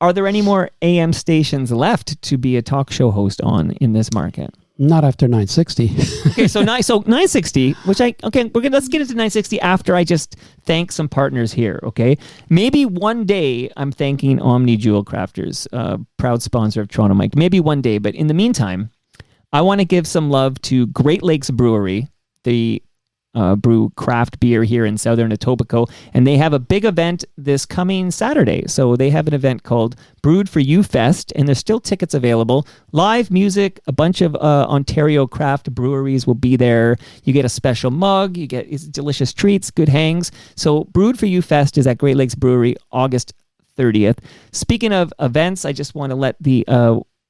are there any more AM stations left to be a talk show host on in this market? Not after 960. Okay, so 960, let's get into 960 after I just thank some partners here, okay? Maybe one day I'm thanking Omni Jewelcrafters, proud sponsor of Toronto Mike. Maybe one day, but in the meantime, I want to give some love to Great Lakes Brewery. They brew craft beer here in Southern Etobicoke, and they have a big event this coming Saturday. So they have an event called Brewed for You Fest, and there's still tickets available. Live music, a bunch of Ontario craft breweries will be there. You get a special mug, you get delicious treats, good hangs. So Brewed for You Fest is at Great Lakes Brewery, August 30th. Speaking of events, I just want to let the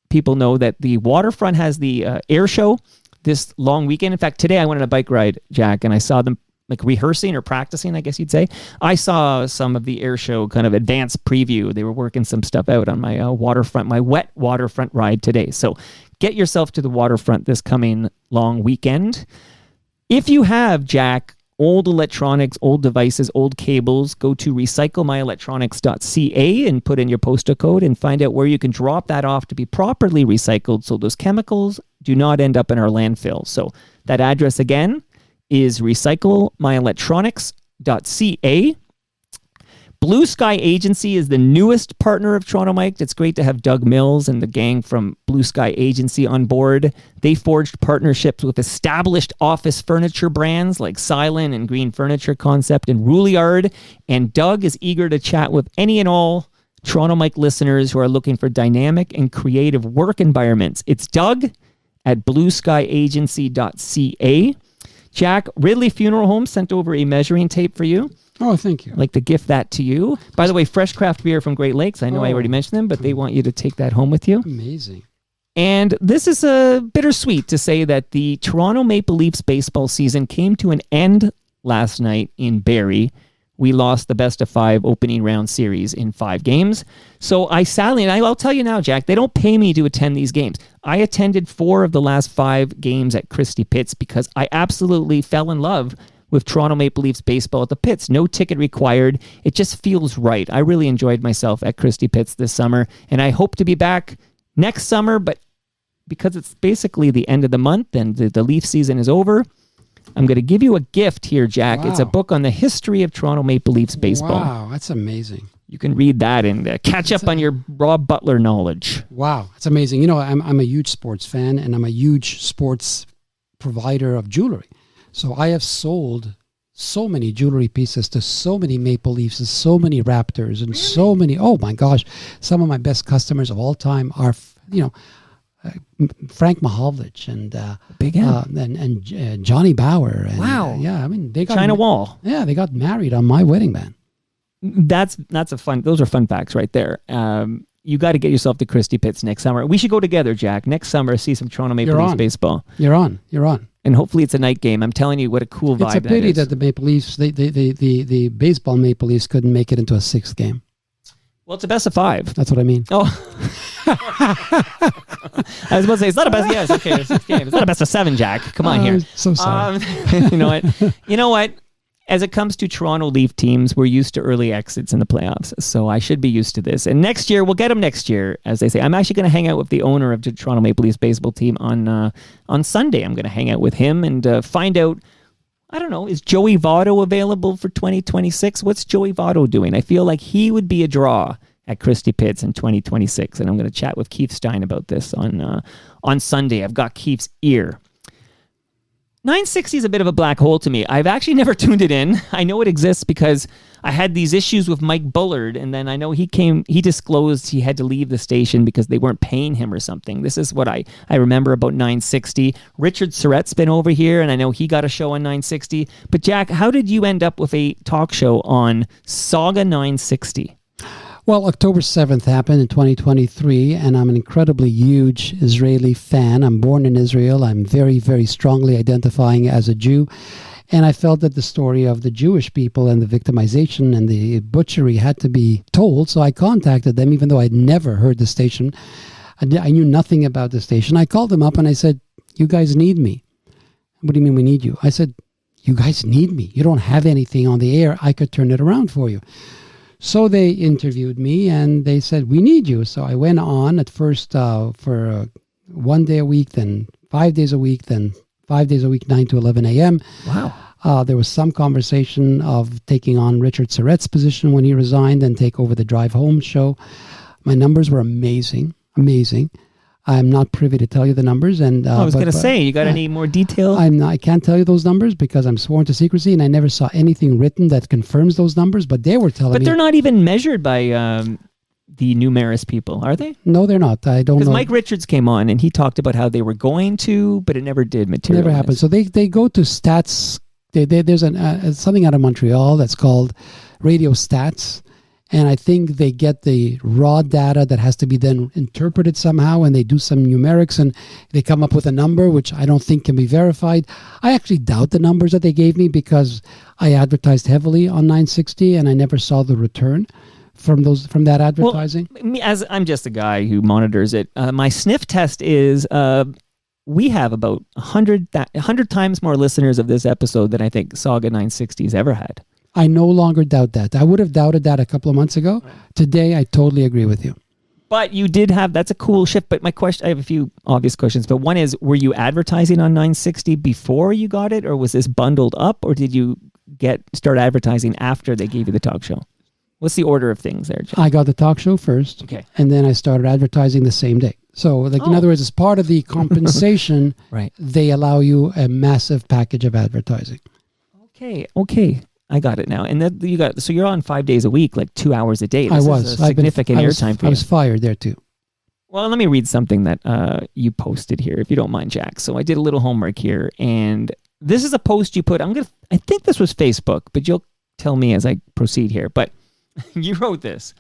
people know that the Waterfront has the air show this long weekend. In fact, today I went on a bike ride, Jack, and I saw them like rehearsing or practicing, I guess you'd say. I saw some of the air show kind of advanced preview. They were working some stuff out on my waterfront, my wet waterfront ride today. So get yourself to the Waterfront this coming long weekend. If you have, Jack, old electronics, old devices, old cables, go to recyclemyelectronics.ca and put in your postal code and find out where you can drop that off to be properly recycled so those chemicals do not end up in our landfill. So that address again is recyclemyelectronics.ca. Blue Sky Agency is the newest partner of Toronto Mike. It's great to have Doug Mills and the gang from Blue Sky Agency on board. They forged partnerships with established office furniture brands like Silent and Green Furniture Concept and Rouliard. And Doug is eager to chat with any and all Toronto Mike listeners who are looking for dynamic and creative work environments. It's Doug at blueskyagency.ca. Jack, Ridley Funeral Home sent over a measuring tape for you. Oh, thank you. I'd like to gift that to you. By the way, fresh craft beer from Great Lakes. I know I already mentioned them, but they want you to take that home with you. Amazing. And this is bittersweet to say that the Toronto Maple Leafs baseball season came to an end last night in Barrie. We lost the best of 5 opening round series in 5 games. So I'll tell you now, Jack, they don't pay me to attend these games. I attended 4 of the last 5 games at Christie Pitts because I absolutely fell in love with Toronto Maple Leafs baseball at the Pitts. No ticket required. It just feels right. I really enjoyed myself at Christie Pitts this summer, and I hope to be back next summer, but because it's basically the end of the month and the Leaf season is over, I'm going to give you a gift here, Jack. Wow. It's a book on the history of Toronto Maple Leafs baseball. Wow, that's amazing. You can read that and catch up on your Rob Butler knowledge. Wow, that's amazing. You know, I'm a huge sports fan, and I'm a huge sports provider of jewelry. So I have sold so many jewelry pieces to so many Maple Leafs and so many Raptors and so many, oh my gosh, some of my best customers of all time are, Frank Mahovlich and and Johnny Bauer. And, wow. Yeah, I mean, they got China Wall. Yeah, they got married on my wedding band. Those are fun facts right there. You got to get yourself to Christie Pitts next summer. We should go together, Jack. Next summer, see some Toronto Maple Leafs baseball. You're on. And hopefully it's a night game. I'm telling you what a cool vibe that is. It's a pity that the Maple Leafs, the baseball Maple Leafs couldn't make it into a 6th game. Well, it's a best of 5. That's what I mean. Oh. I was about to say, it's not a best, yes, okay, it's 6 games. It's not a best of 7, Jack. Come on here. So sorry. You know what? As it comes to Toronto Leaf teams, we're used to early exits in the playoffs, so I should be used to this. And next year, we'll get them next year, as they say. I'm actually going to hang out with the owner of the Toronto Maple Leafs baseball team on Sunday. I'm going to hang out with him and find out, I don't know, is Joey Votto available for 2026? What's Joey Votto doing? I feel like he would be a draw at Christie Pitts in 2026, and I'm going to chat with Keith Stein about this on Sunday. I've got Keith's ear. 960 is a bit of a black hole to me. I've actually never tuned it in. I know it exists because I had these issues with Mike Bullard, and then I know he disclosed he had to leave the station because they weren't paying him or something. This is what I remember about 960. Richard Surrett's been over here, and I know he got a show on 960. But Jack, how did you end up with a talk show on Sauga 960? Well, October 7th happened in 2023, and I'm an incredibly huge Israeli fan. I'm born in Israel. I'm very, very strongly identifying as a Jew. And I felt that the story of the Jewish people and the victimization and the butchery had to be told. So I contacted them, even though I'd never heard the station. I knew nothing about the station. I called them up and I said, you guys need me. What do you mean we need you? I said, you guys need me. You don't have anything on the air. I could turn it around for you. So they interviewed me and they said, we need you. So I went on at first for 1 day a week, then 5 days a week, then 5 days a week, 9 to 11 a.m. Wow. There was some conversation of taking on Richard Surrett's position when he resigned and take over the Drive Home show. My numbers were amazing. I'm not privy to tell you the numbers. And I was going to say, you got any more detail? I can't tell you those numbers because I'm sworn to secrecy, and I never saw anything written that confirms those numbers. But they were telling me. But they're not even measured by the numerous people, are they? No, they're not. I don't know. Because Mike Richards came on and he talked about how they were going to, but it never did materialize. Never happened. So they go to stats. There's something out of Montreal that's called Radio Stats. And I think they get the raw data that has to be then interpreted somehow, and they do some numerics, and they come up with a number, which I don't think can be verified. I actually doubt the numbers that they gave me because I advertised heavily on 960, and I never saw the return from that advertising. Well, me, as I'm just a guy who monitors it, my sniff test is we have about 100 times more listeners of this episode than I think Sauga 960's ever had. I no longer doubt that. I would have doubted that a couple of months ago. Today, I totally agree with you. But you did have, that's a cool shift. But my question, I have a few obvious questions. But one is, were you advertising on 960 before you got it? Or was this bundled up? Or did you start advertising after they gave you the talk show? What's the order of things there, Jack? I got the talk show first. Okay. And then I started advertising the same day. So, in other words, as part of the compensation, right, they allow you a massive package of advertising. Okay. I got it now. And then so you're on 5 days a week, like 2 hours a day. This I was. Is a significant airtime for you. I was fired there too. Well, let me read something that you posted here, if you don't mind, Jack. So I did a little homework here, and this is a post you put. I think this was Facebook, but you'll tell me as I proceed here. But you wrote this.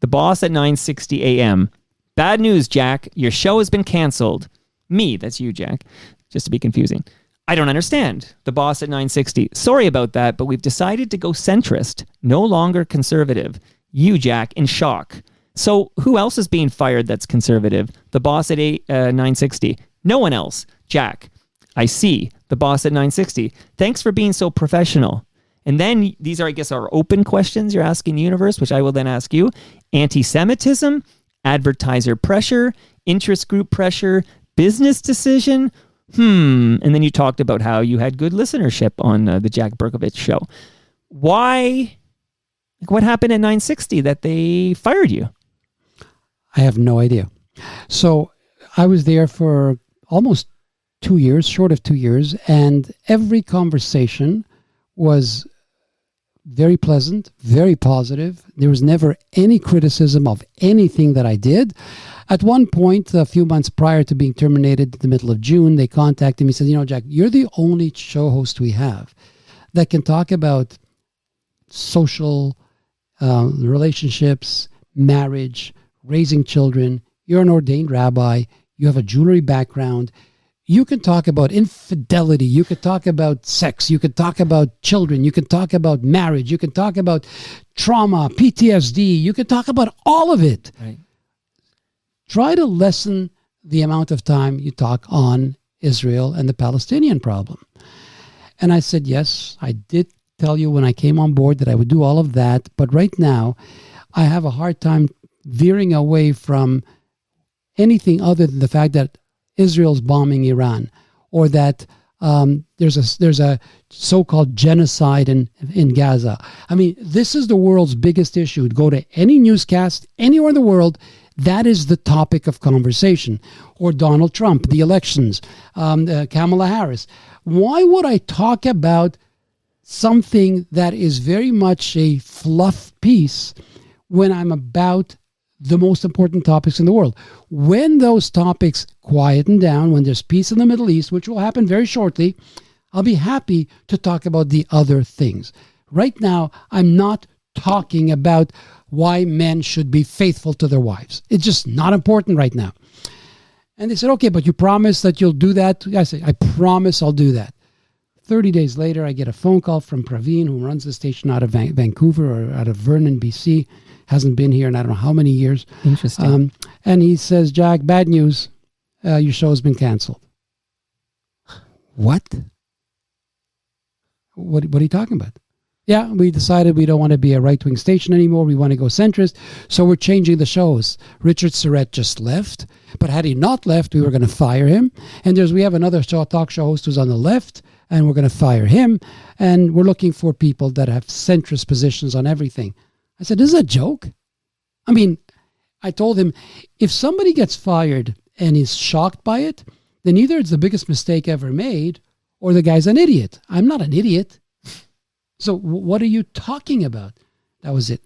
The boss at 9:60 a.m. Bad news, Jack. Your show has been canceled. Me, that's you, Jack, just to be confusing. I don't understand. The boss at 960. Sorry about that, but we've decided to go centrist, no longer conservative. You, Jack, in shock. So who else is being fired that's conservative? The boss at 960. No one else. Jack. I see. The boss at 960. Thanks for being so professional. And then these are, I guess, our open questions you're asking the universe, which I will then ask you. Anti-Semitism, advertiser pressure, interest group pressure, business decision. And then you talked about how you had good listenership on the Jack Berkovits show. Why? What happened at 960 that they fired you? I have no idea. So I was there for almost 2 years, short of 2 years, and every conversation was very pleasant, very positive. There was never any criticism of anything that I did. At one point, a few months prior to being terminated in the middle of June, they contacted me and said, Jack, you're the only show host we have that can talk about social relationships, marriage, raising children. You're an ordained rabbi. You have a jewelry background. You can talk about infidelity. You could talk about sex. You could talk about children. You can talk about marriage. You can talk about trauma, PTSD. You can talk about all of it. Right. Try to lessen the amount of time you talk on Israel and the Palestinian problem. And I said, yes, I did tell you when I came on board that I would do all of that. But right now, I have a hard time veering away from anything other than the fact that Israel's bombing Iran, or that there's a so-called genocide in Gaza. I mean, this is the world's biggest issue. Go to any newscast anywhere in the world, that is the topic of conversation. Or Donald Trump, the elections, Kamala Harris. Why would I talk about something that is very much a fluff piece when I'm about the most important topics in the world? When those topics quieten down, when there's peace in the Middle East, which will happen very shortly, I'll be happy to talk about the other things. Right now, I'm not talking about why men should be faithful to their wives. It's just not important right now. And they said, okay, but you promise that you'll do that? I say, I promise I'll do that. 30 days later, I get a phone call from Praveen, who runs the station out of Vancouver or out of Vernon, BC. Hasn't been here in I don't know how many years. Interesting. And he says, Jack, bad news. Your show has been canceled. What? What are you talking about? Yeah, we decided we don't want to be a right-wing station anymore. We want to go centrist. So we're changing the shows. Richard Surrett just left. But had he not left, we were going to fire him. And we have another talk show host who's on the left, and we're going to fire him. And we're looking for people that have centrist positions on everything. I said, this is a joke. I mean, I told him, if somebody gets fired and is shocked by it, then either it's the biggest mistake ever made or the guy's an idiot. I'm not an idiot. So what are you talking about? That was it.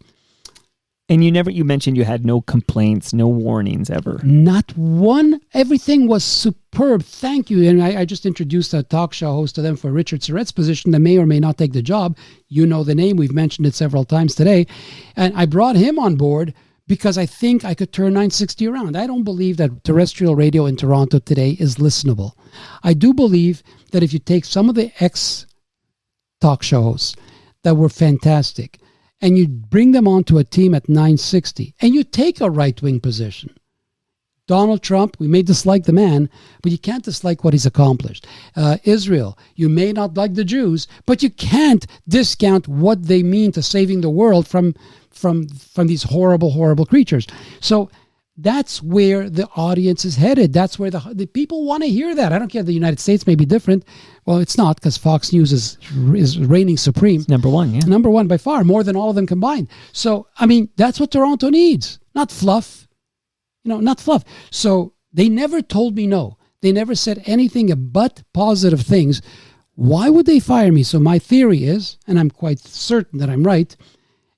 And you mentioned you had no complaints, no warnings ever. Not one. Everything was superb. Thank you. And I just introduced a talk show host to them for Richard Surrett's position that may or may not take the job. You know the name. We've mentioned it several times today. And I brought him on board because I think I could turn 960 around. I don't believe that terrestrial radio in Toronto today is listenable. I do believe that if you take some of the ex-talk shows that were fantastic and you bring them onto a team at 960 and you take a right-wing position, Donald Trump, we may dislike the man, but you can't dislike what he's accomplished. Israel, you may not like the Jews, but you can't discount what they mean to saving the world from these horrible, horrible creatures. So that's where the audience is headed. That's where the people want to hear that. I don't care if the United States may be different. Well, it's not, because Fox News is reigning supreme. It's number one, yeah. Number one by far, more than all of them combined. So, I mean, that's what Toronto needs, not fluff. Not fluff. So they never told me no. They never said anything but positive things. Why would they fire me? So my theory is, and I'm quite certain that I'm right,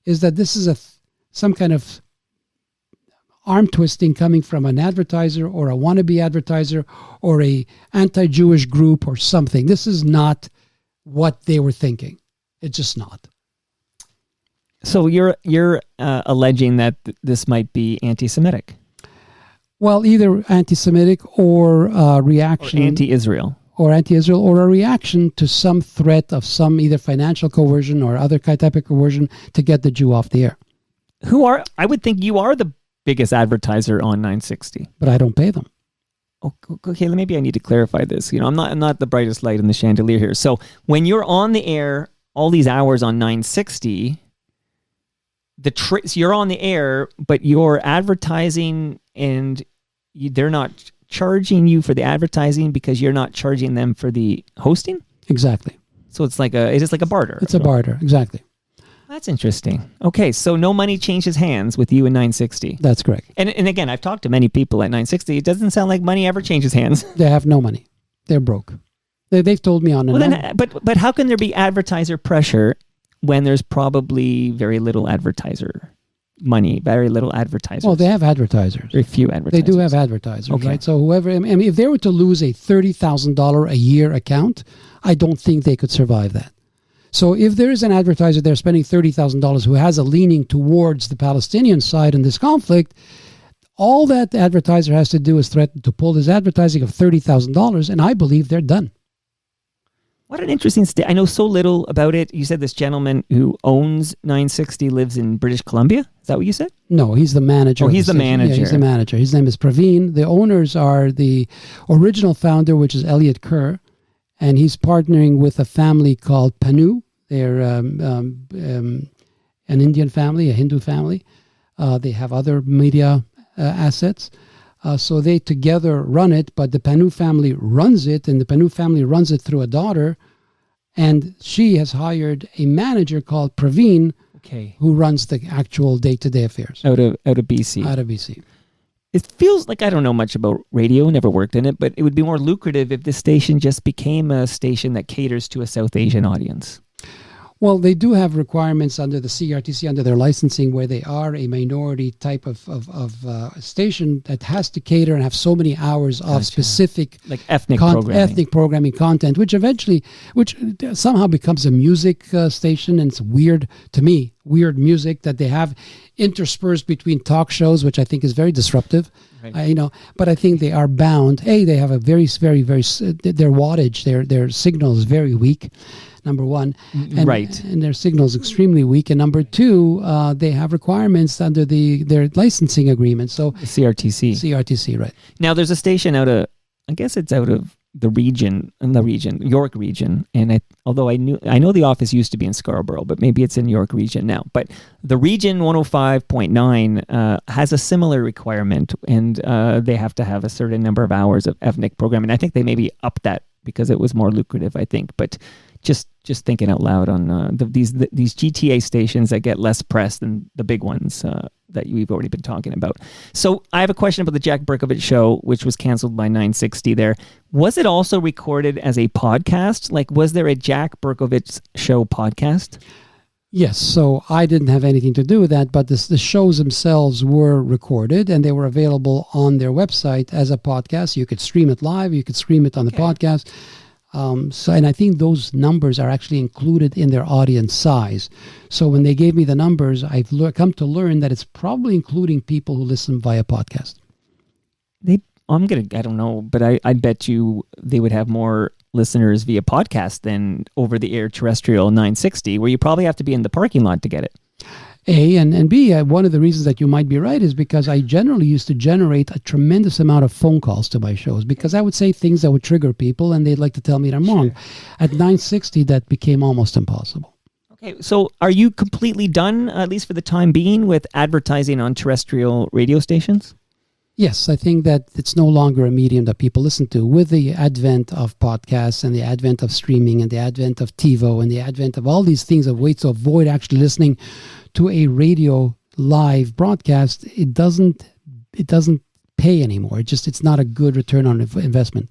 is that this is some kind of arm twisting coming from an advertiser or a wannabe advertiser or a anti-Jewish group or something. This is not what they were thinking. It's just not. So you're alleging that this might be anti-Semitic. Well, either anti-Semitic or reaction. Or anti-Israel. Or anti-Israel, or a reaction to some threat of some either financial coercion or other type of coercion to get the Jew off the air. I would think you are the biggest advertiser on 960. But I don't pay them. Oh, okay, maybe I need to clarify this. I'm not the brightest light in the chandelier here. So when you're on the air all these hours on 960, you're on the air, but you're advertising and they're not charging you for the advertising because you're not charging them for the hosting? Exactly. So it's like a barter. It's a barter, exactly. That's interesting. Okay, so no money changes hands with you in 960. That's correct. And again, I've talked to many people at 960. It doesn't sound like money ever changes hands. They have no money. They're broke. They've told me on and on. But how can there be advertiser pressure when there's probably very little advertiser money, very little advertisers? Well, they have advertisers. Very few advertisers. They do have advertisers, okay. Right? So if they were to lose a $30,000 a year account, I don't think they could survive that. So if there is an advertiser there spending $30,000 who has a leaning towards the Palestinian side in this conflict, all that advertiser has to do is threaten to pull his advertising of $30,000, and I believe they're done. What an interesting I know so little about it. You said this gentleman who owns 960 lives in British Columbia. Is that what you said? No, he's the manager. Oh, he's the manager. Yeah, he's the manager. His name is Praveen. The owners are the original founder, which is Elliot Kerr, and he's partnering with a family called Panu. They're an Indian family, a Hindu family. They have other media assets. So they together run it, but the Panu family runs it, and the Panu family runs it through a daughter, and she has hired a manager called Praveen, who runs the actual day-to-day affairs. Out of BC. Out of BC. It feels like I don't know much about radio, never worked in it, but it would be more lucrative if this station just became a station that caters to a South Asian audience. Well, they do have requirements under the CRTC, under their licensing, where they are a minority type of station that has to cater and have so many hours of specific like ethnic programming content, which somehow becomes a music station, and it's weird to me, weird music that they have interspersed between talk shows, which I think is very disruptive. Right. But I think they are bound. They have a very, very, very their wattage, their signal is very weak. Number one, and their signal is extremely weak. And number two, they have requirements under their licensing agreement. So CRTC, right? Now there's a station out of the region, York region. And although I know the office used to be in Scarborough, but maybe it's in York region now. But the region 105.9 has a similar requirement, and they have to have a certain number of hours of ethnic programming. I think they maybe upped that because it was more lucrative, I think. But just thinking out loud on these GTA stations that get less press than the big ones that we've already been talking about. So I have a question about the Jack Berkovits show, which was canceled by 960 there. Was it also recorded as a podcast? Like, was there a Jack Berkovits show podcast? Yes, so I didn't have anything to do with that, but the shows themselves were recorded and they were available on their website as a podcast. You could stream it live, you could stream it on the podcast. And I think those numbers are actually included in their audience size. So when they gave me the numbers, I've come to learn that it's probably including people who listen via podcast. I don't know, but I bet you they would have more listeners via podcast than over the air terrestrial 960, where you probably have to be in the parking lot to get it. A, and B, one of the reasons that you might be right is because I generally used to generate a tremendous amount of phone calls to my shows because I would say things that would trigger people and they'd like to tell me that I'm wrong. At 960, that became almost impossible. Okay, so are you completely done, at least for the time being, with advertising on terrestrial radio stations? Yes, I think that it's no longer a medium that people listen to. With the advent of podcasts and the advent of streaming and the advent of TiVo and the advent of all these things of ways to avoid actually listening to a radio live broadcast, it doesn't pay anymore. It's not a good return on investment.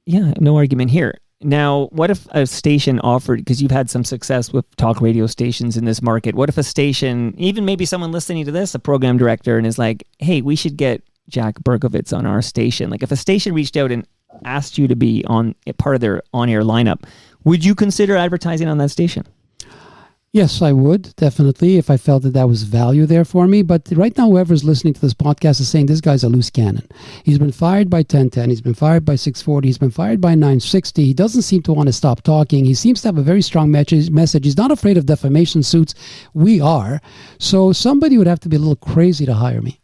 Yeah, no argument here. Now, what if a station offered, because you've had some success with talk radio stations in this market, what if a station, even maybe someone listening to this, a program director, and is like, hey, we should get Jack Berkovits on our station. Like if a station reached out and asked you to be on a part of their on-air lineup, would you consider advertising on that station? Yes, I would, definitely, if I felt that was value there for me. But right now, whoever's listening to this podcast is saying this guy's a loose cannon. He's been fired by 1010. He's been fired by 640. He's been fired by 960. He doesn't seem to want to stop talking. He seems to have a very strong message. He's not afraid of defamation suits. We are. So somebody would have to be a little crazy to hire me.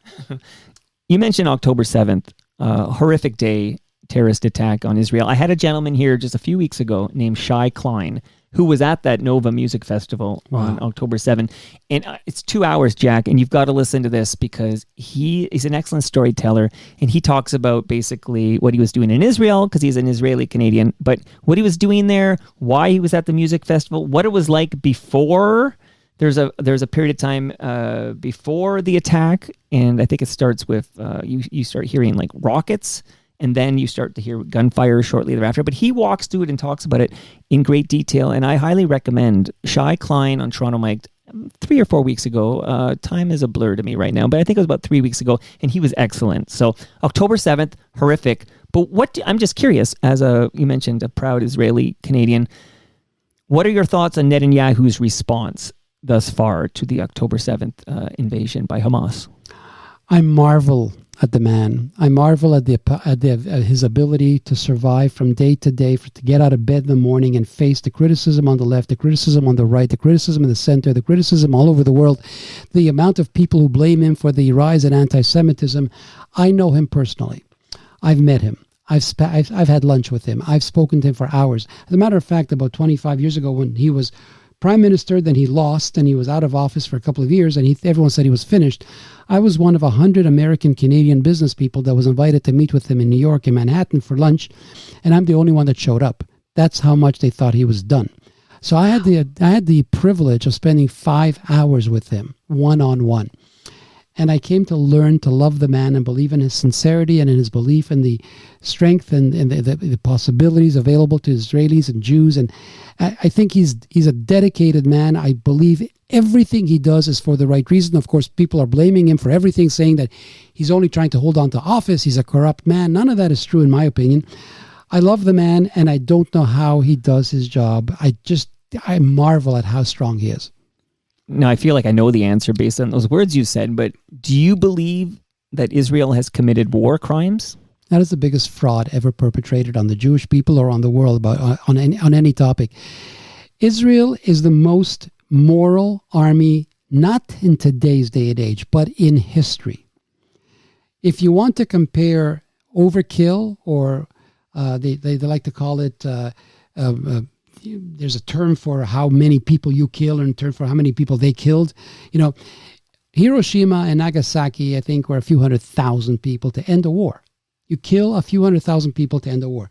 You mentioned October 7th, horrific day, terrorist attack on Israel. I had a gentleman here just a few weeks ago named Shai Klein, who was at that Nova Music Festival on October 7th. And it's 2 hours, Jack, and you've got to listen to this because he's an excellent storyteller, and he talks about basically what he was doing in Israel, because he's an Israeli-Canadian, but what he was doing there, why he was at the music festival, what it was like before. There's a period of time before the attack, and I think it starts with, you start hearing like rockets, and then you start to hear gunfire shortly thereafter. But he walks through it and talks about it in great detail. And I highly recommend Shai Klein on Toronto Mike 3 or 4 weeks ago. Time is a blur to me right now, but I think it was about 3 weeks ago. And he was excellent. So October 7th, horrific. But I'm just curious, as you mentioned, a proud Israeli Canadian, what are your thoughts on Netanyahu's response thus far to the October 7th invasion by Hamas? I marvel at the man. I marvel at his ability to survive from day to day, to get out of bed in the morning and face the criticism on the left, the criticism on the right, the criticism in the center, the criticism all over the world, the amount of people who blame him for the rise in anti-Semitism. I know him personally. I've met him. I've had lunch with him. I've spoken to him for hours. As a matter of fact, about 25 years ago when he was prime minister, then he lost and he was out of office for a couple of years and everyone said he was finished. I was one of 100 American Canadian business people that was invited to meet with him in New York and Manhattan for lunch, and I'm the only one that showed up. That's how much they thought he was done. So I had the privilege of spending 5 hours with him, one-on-one. And I came to learn to love the man and believe in his sincerity and in his belief in the strength and the possibilities available to Israelis and Jews. And I think he's a dedicated man. I believe everything he does is for the right reason. Of course, people are blaming him for everything, saying that he's only trying to hold on to office. He's a corrupt man. None of that is true, in my opinion. I love the man, and I don't know how he does his job. I marvel at how strong he is. Now, I feel like I know the answer based on those words you said, but do you believe that Israel has committed war crimes? That is the biggest fraud ever perpetrated on the Jewish people or on the world on any topic. Israel is the most moral army, not in today's day and age, but in history. If you want to compare overkill or They like to call it. There's a term for how many people you kill, and a term for how many people they killed. Hiroshima and Nagasaki, I think, were a few 100,000 people to end a war. You kill a few 100,000 people to end a war.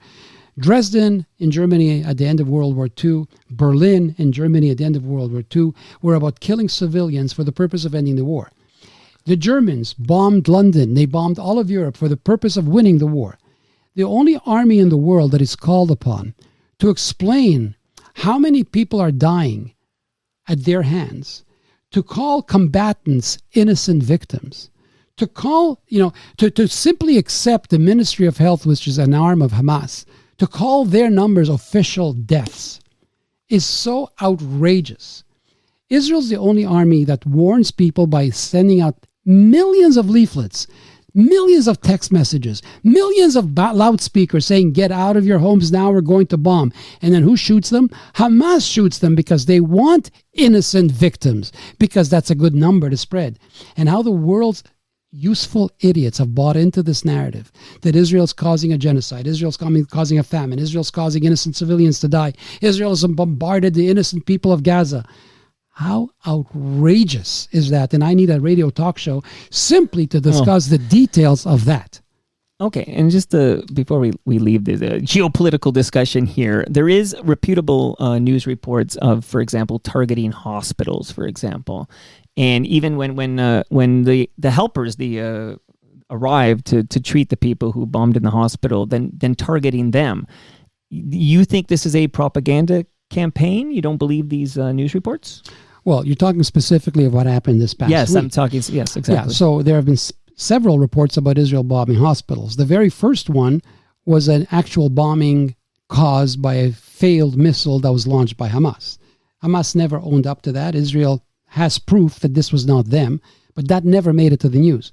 Dresden in Germany at the end of World War II, Berlin in Germany at the end of World War II, were about killing civilians for the purpose of ending the war. The Germans bombed London. They bombed all of Europe for the purpose of winning the war. The only army in the world that is called upon to explain how many people are dying at their hands, to call combatants innocent victims, to call, to simply accept the Ministry of Health, which is an arm of Hamas, to call their numbers official deaths is so outrageous. Israel's the only army that warns people by sending out millions of leaflets, millions of text messages, millions of loudspeakers saying, get out of your homes now, we're going to bomb. And then who shoots them? Hamas shoots them because they want innocent victims, because that's a good number to spread. And how the world's useful idiots have bought into this narrative that Israel's causing a genocide, Israel's causing a famine, Israel's causing innocent civilians to die, Israel has bombarded the innocent people of Gaza. How outrageous is that? And I need a radio talk show simply to discuss the details of that. Okay, and just before we leave the geopolitical discussion here, there is reputable news reports of, for example, targeting hospitals, for example. And even when the helpers arrived to treat the people who bombed in the hospital, then targeting them. You think this is a propaganda campaign? You don't believe these news reports? Well, you're talking specifically of what happened this past week. Yes, I'm talking. Yes, exactly. Yeah, so there have been several reports about Israel bombing hospitals. The very first one was an actual bombing caused by a failed missile that was launched by Hamas. Hamas never owned up to that. Israel has proof that this was not them, but that never made it to the news.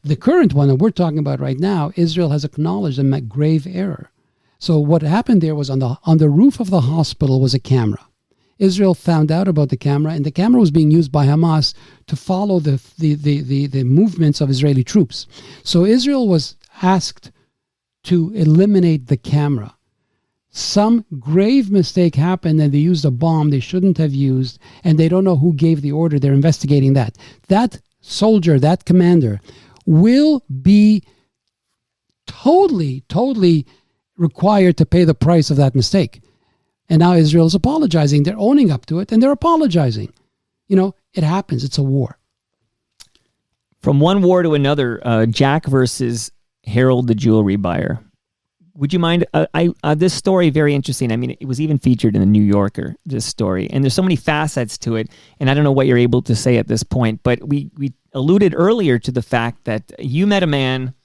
The current one that we're talking about right now, Israel has acknowledged a grave error. So what happened there was on the roof of the hospital was a camera. Israel found out about the camera, and the camera was being used by Hamas to follow the movements of Israeli troops. So Israel was asked to eliminate the camera. Some grave mistake happened and they used a bomb they shouldn't have used, and they don't know who gave the order. They're investigating that. That soldier, that commander, will be totally required to pay the price of that mistake. And now Israel is apologizing. They're owning up to it, and they're apologizing. It happens. It's a war. From one war to another, Jack versus Harold the jewelry buyer. Would you mind? This story, very interesting. I mean, it was even featured in the New Yorker, this story. And there's so many facets to it, and I don't know what you're able to say at this point, but we alluded earlier to the fact that you met a man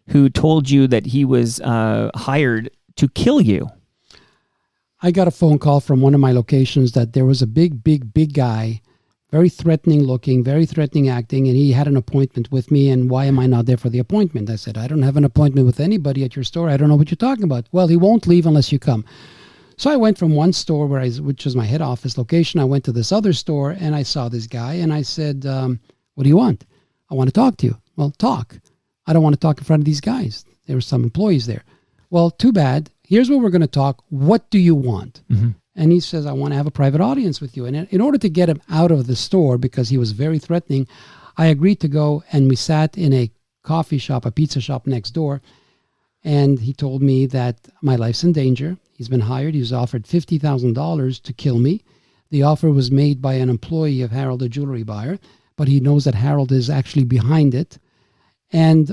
who told you that he was hired to kill you. I got a phone call from one of my locations that there was a big guy, very threatening looking, very threatening acting, and he had an appointment with me, and why am I not there for the appointment? I said, I don't have an appointment with anybody at your store. I don't know what you're talking about. Well, he won't leave unless you come. So I went from one store, which was my head office location. I went to this other store, and I saw this guy, and I said, what do you want? I want to talk to you. Well, talk. I don't want to talk in front of these guys. There were some employees there. Well, too bad. Here's what we're going to talk. What do you want? Mm-hmm. And he says, I want to have a private audience with you. And in order to get him out of the store, because he was very threatening, I agreed to go, and we sat in a coffee shop, a pizza shop next door. And he told me that my life's in danger. He's been hired. He was offered $50,000 to kill me. The offer was made by an employee of Harold, the jewelry buyer, but he knows that Harold is actually behind it. And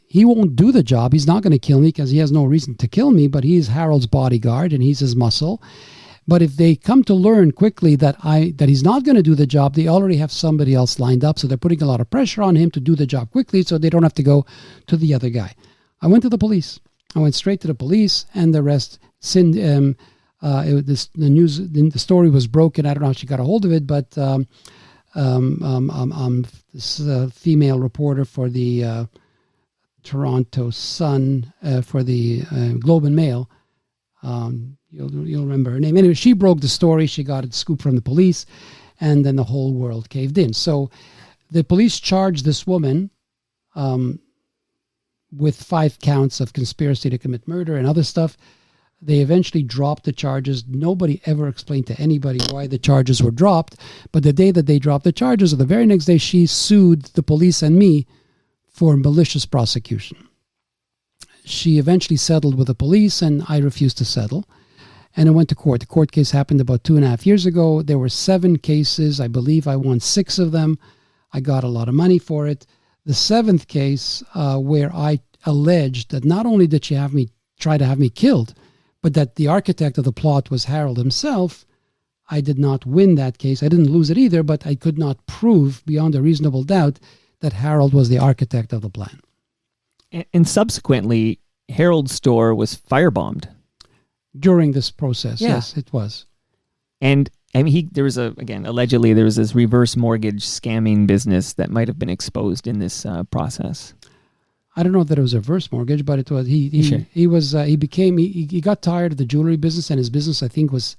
he won't do the job. He's not going to kill me because he has no reason to kill me, but he's Harold's bodyguard and he's his muscle. But if they come to learn quickly that he's not going to do the job, they already have somebody else lined up. So they're putting a lot of pressure on him to do the job quickly so they don't have to go to the other guy. I went to the police. I went straight to the police, and the rest. The story was broken. I don't know how she got a hold of it, but this female reporter for the Toronto Sun, for the Globe and Mail. You'll remember her name. Anyway, she broke the story. She got a scoop from the police, and then the whole world caved in. So the police charged this woman with 5 counts of conspiracy to commit murder and other stuff. They eventually dropped the charges. Nobody ever explained to anybody why the charges were dropped. But the day that they dropped the charges, or the very next day, she sued the police and me for malicious prosecution. She eventually settled with the police, and I refused to settle. And it went to court. The court case happened about 2.5 years ago. There were 7 cases. I believe I won 6 of them. I got a lot of money for it. The 7th case, where I alleged that not only did she try to have me killed, but that the architect of the plot was Harold himself, I did not win that case. I didn't lose it either, but I could not prove beyond a reasonable doubt that Harold was the architect of the plan. And subsequently, Harold's store was firebombed. During this process, yes, it was. And I mean, allegedly there was this reverse mortgage scamming business that might have been exposed in this process. I don't know that it was a reverse mortgage, but it was. He got tired of the jewelry business, and his business, I think, was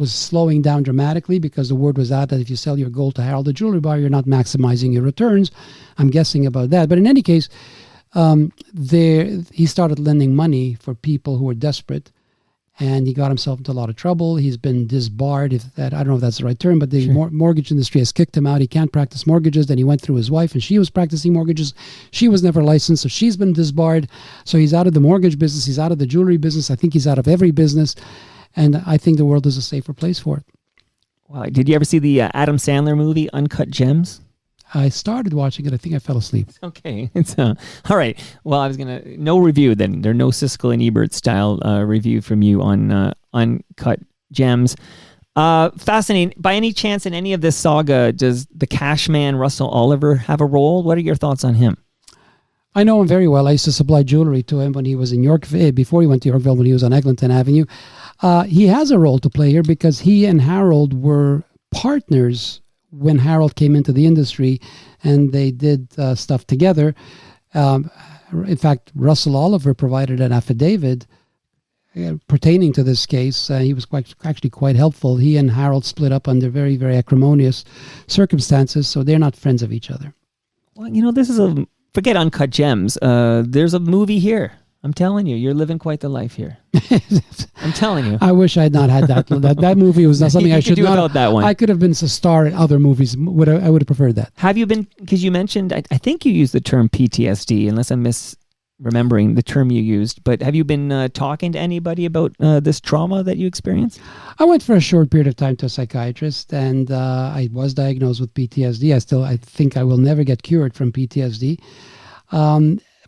slowing down dramatically because the word was out that if you sell your gold to Harold the jewelry bar, you're not maximizing your returns. I'm guessing about that, but in any case, he started lending money for people who were desperate. And he got himself into a lot of trouble. He's been disbarred. I don't know if that's the right term, but the mortgage industry has kicked him out. He can't practice mortgages. Then he went through his wife, and she was practicing mortgages. She was never licensed, so she's been disbarred. So he's out of the mortgage business. He's out of the jewelry business. I think he's out of every business. And I think the world is a safer place for it. Wow. Did you ever see the Adam Sandler movie, Uncut Gems? I started watching it. I think I fell asleep. Okay. It's all right. Well, I was going to... No review then. There are no Siskel and Ebert style review from you on Uncut Gems. Fascinating. By any chance in any of this saga, does the cash man Russell Oliver have a role? What are your thoughts on him? I know him very well. I used to supply jewelry to him when he was in Yorkville, before he went to Yorkville, when he was on Eglinton Avenue. He has a role to play here because he and Harold were partners when Harold came into the industry, and they did stuff together. In fact, Russell Oliver provided an affidavit pertaining to this case. He was actually quite helpful. He and Harold split up under very, very acrimonious circumstances, so they're not friends of each other. Well, this is forget Uncut Gems. There's a movie here. I'm telling you, you're living quite the life here. I'm telling you. I wish I had not had that. That movie was not something I should not. Without that one. I could have been a star in other movies. I would have preferred that. Have you been? Because you mentioned, I think you used the term PTSD, unless I'm misremembering the term you used. But have you been talking to anybody about this trauma that you experienced? I went for a short period of time to a psychiatrist, and I was diagnosed with PTSD. I think I will never get cured from PTSD.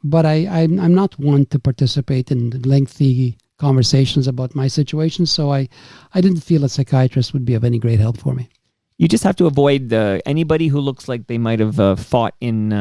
But I'm not one to participate in lengthy conversations about my situation, so I didn't feel a psychiatrist would be of any great help for me. You just have to avoid anybody who looks like they might have fought in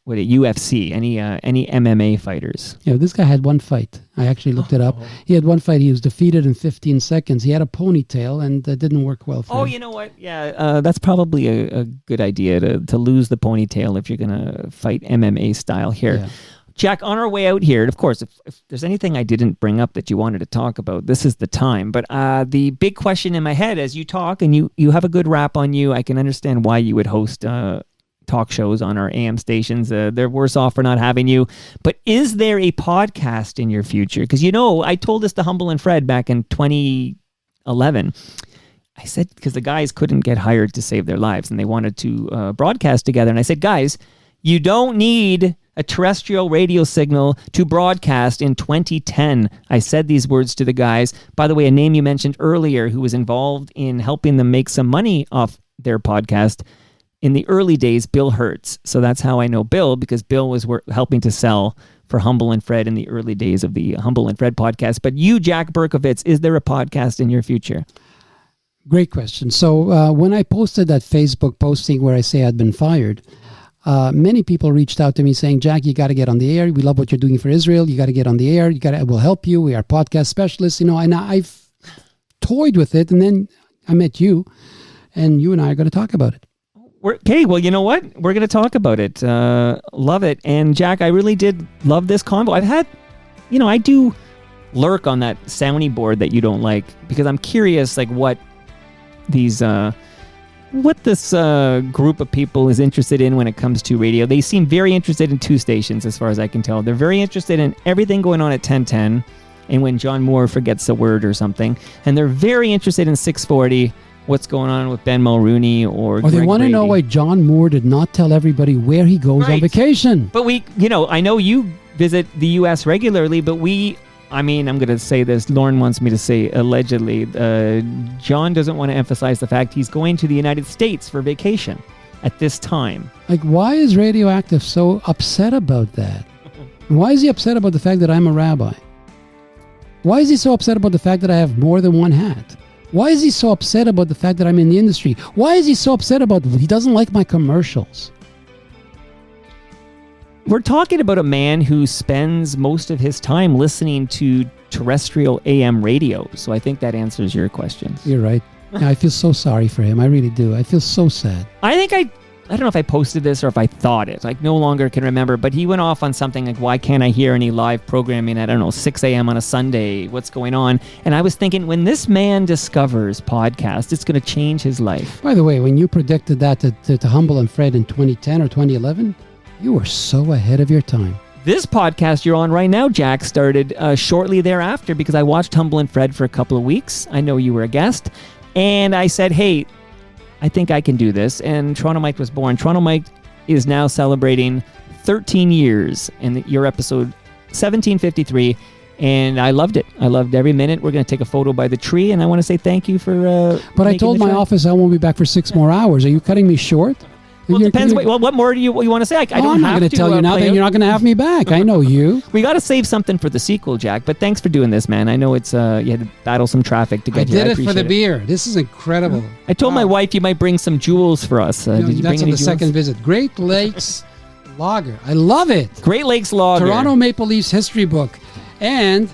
UFC, any MMA fighters. Yeah, this guy had one fight. I actually looked it up. He had one fight. He was defeated in 15 seconds. He had a ponytail, and that didn't work well for him. You know what? Yeah, that's probably a good idea to lose the ponytail if you're going to fight MMA style here. Yeah. Jack, on our way out here, and of course, if there's anything I didn't bring up that you wanted to talk about, this is the time. But the big question in my head as you talk, and you have a good rap on you, I can understand why you would host talk shows on our AM stations. They're worse off for not having you. But is there a podcast in your future? Because, I told this to Humble and Fred back in 2011. I said, because the guys couldn't get hired to save their lives, and they wanted to broadcast together. And I said, guys, you don't need a terrestrial radio signal to broadcast in 2010. I said these words to the guys. By the way, a name you mentioned earlier who was involved in helping them make some money off their podcast in the early days, Bill Hertz. So that's how I know Bill, because Bill was helping to sell for Humble and Fred in the early days of the Humble and Fred podcast. But you, Jack Berkovits, is there a podcast in your future? Great question. So when I posted that Facebook posting where I say I'd been fired, many people reached out to me saying, Jack, you got to get on the air. We love what you're doing for Israel. You got to get on the air. We'll help you. We are podcast specialists, and I've toyed with it. And then I met you, and you and I are going to talk about it. Okay, well, you know what? We're going to talk about it. Love it. And Jack, I really did love this convo. I've had, I do lurk on that sounding board that you don't like, because I'm curious, like what these what this group of people is interested in when it comes to radio. They seem very interested in two stations, as far as I can tell. They're very interested in everything going on at 1010, and when John Moore forgets a word or something. And they're very interested in 640, what's going on with Ben Mulrooney or Or they Greg want to know Brady. why John Moore did not tell everybody where he goes on Right. vacation. But I know you visit the U.S. regularly, but I'm going to say this. Lauren wants me to say allegedly. John doesn't want to emphasize the fact he's going to the United States for vacation at this time. Like, why is Radioactive so upset about that? Why is he upset about the fact that I'm a rabbi? Why is he so upset about the fact that I have more than one hat? Why is he so upset about the fact that I'm in the industry? Why is he so upset about he doesn't like my commercials? We're talking about a man who spends most of his time listening to terrestrial AM radio. So I think that answers your questions. You're right. Yeah, I feel so sorry for him. I really do. I feel so sad. I think I don't know if I posted this or if I thought it. Like, no longer can remember. But he went off on something like, why can't I hear any live programming at, 6 a.m. on a Sunday? What's going on? And I was thinking, when this man discovers podcast, it's going to change his life. By the way, when you predicted that to Humble and Fred in 2010 or 2011, you were so ahead of your time. This podcast you're on right now, Jack, started shortly thereafter because I watched Humble and Fred for a couple of weeks. I know you were a guest. And I said, hey, I think I can do this. And Toronto Mike was born. Toronto Mike is now celebrating 13 years in your episode 1753. And I loved it. I loved every minute. We're going to take a photo by the tree. And I want to say thank you for But I told my office I won't be back for 6 more hours. Are you cutting me short? Well, it depends. What more do you want to say? I don't I'm not have going to tell you now that you're not going to have me back. I know you. We got to save something for the sequel, Jack. But thanks for doing this, man. I know it's you had to battle some traffic to get here. I did it for the beer. This is incredible. I told my wife you might bring some jewels for us. Did you bring that's any on the jewels? second visit. Great Lakes Lager. I love it. Great Lakes Lager. Toronto Maple Leafs history book. And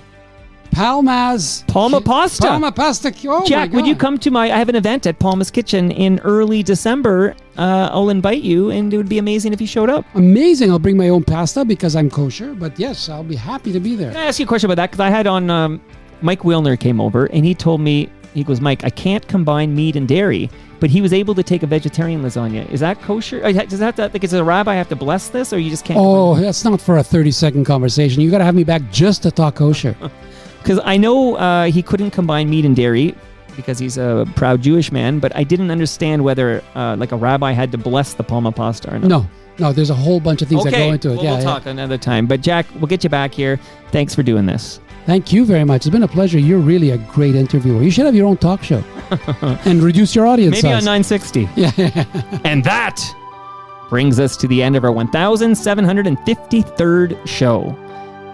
Palma's Palma Pasta. Palma Pasta. Oh Jack, my would you God. come to I have an event at Palma's Kitchen in early December. I'll invite you, and it would be amazing if you showed up. Amazing. I'll bring my own pasta because I'm kosher. But yes, I'll be happy to be there. Can I ask you a question about that? Because I had on Mike Wilner came over, and he told me, he goes, Mike, I can't combine meat and dairy, but he was able to take a vegetarian lasagna. Is that kosher? Does that like, is a rabbi have to bless this, or you just can't? Oh, that's not for a 30-second conversation. You got to have me back just to talk kosher. Because I know he couldn't combine meat and dairy because he's a proud Jewish man, but I didn't understand whether like a rabbi had to bless the Palma pasta or not. No, there's a whole bunch of things that go into it. Well, we'll talk another time. But Jack, we'll get you back here. Thanks for doing this. Thank you very much. It's been a pleasure. You're really a great interviewer. You should have your own talk show and reduce your audience Maybe size. on 960. Yeah. And that brings us to the end of our 1753rd show.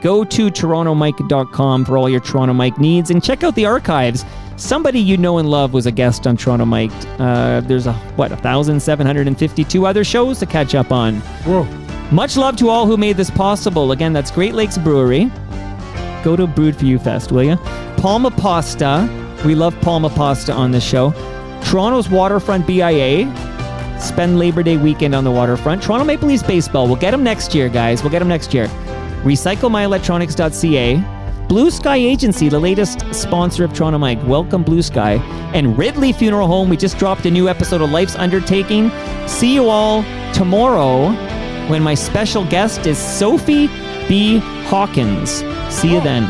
Go to torontomike.com for all your Toronto Mike needs and check out the archives. Somebody you know and love was a guest on Toronto Mike. There's 1,752 other shows to catch up on. Whoa. Much love to all who made this possible. Again, that's Great Lakes Brewery. Go to Brewed For You Fest, will you? Palma Pasta. We love Palma Pasta on this show. Toronto's Waterfront BIA. Spend Labor Day weekend on the waterfront. Toronto Maple Leafs Baseball. We'll get them next year, guys. We'll get them next year. RecycleMyElectronics.ca. Blue Sky Agency, the latest sponsor of Toronto Mike. Welcome, Blue Sky. And Ridley Funeral Home. We just dropped a new episode of Life's Undertaking. See you all tomorrow when my special guest is Sophie B. Hawkins. See you then.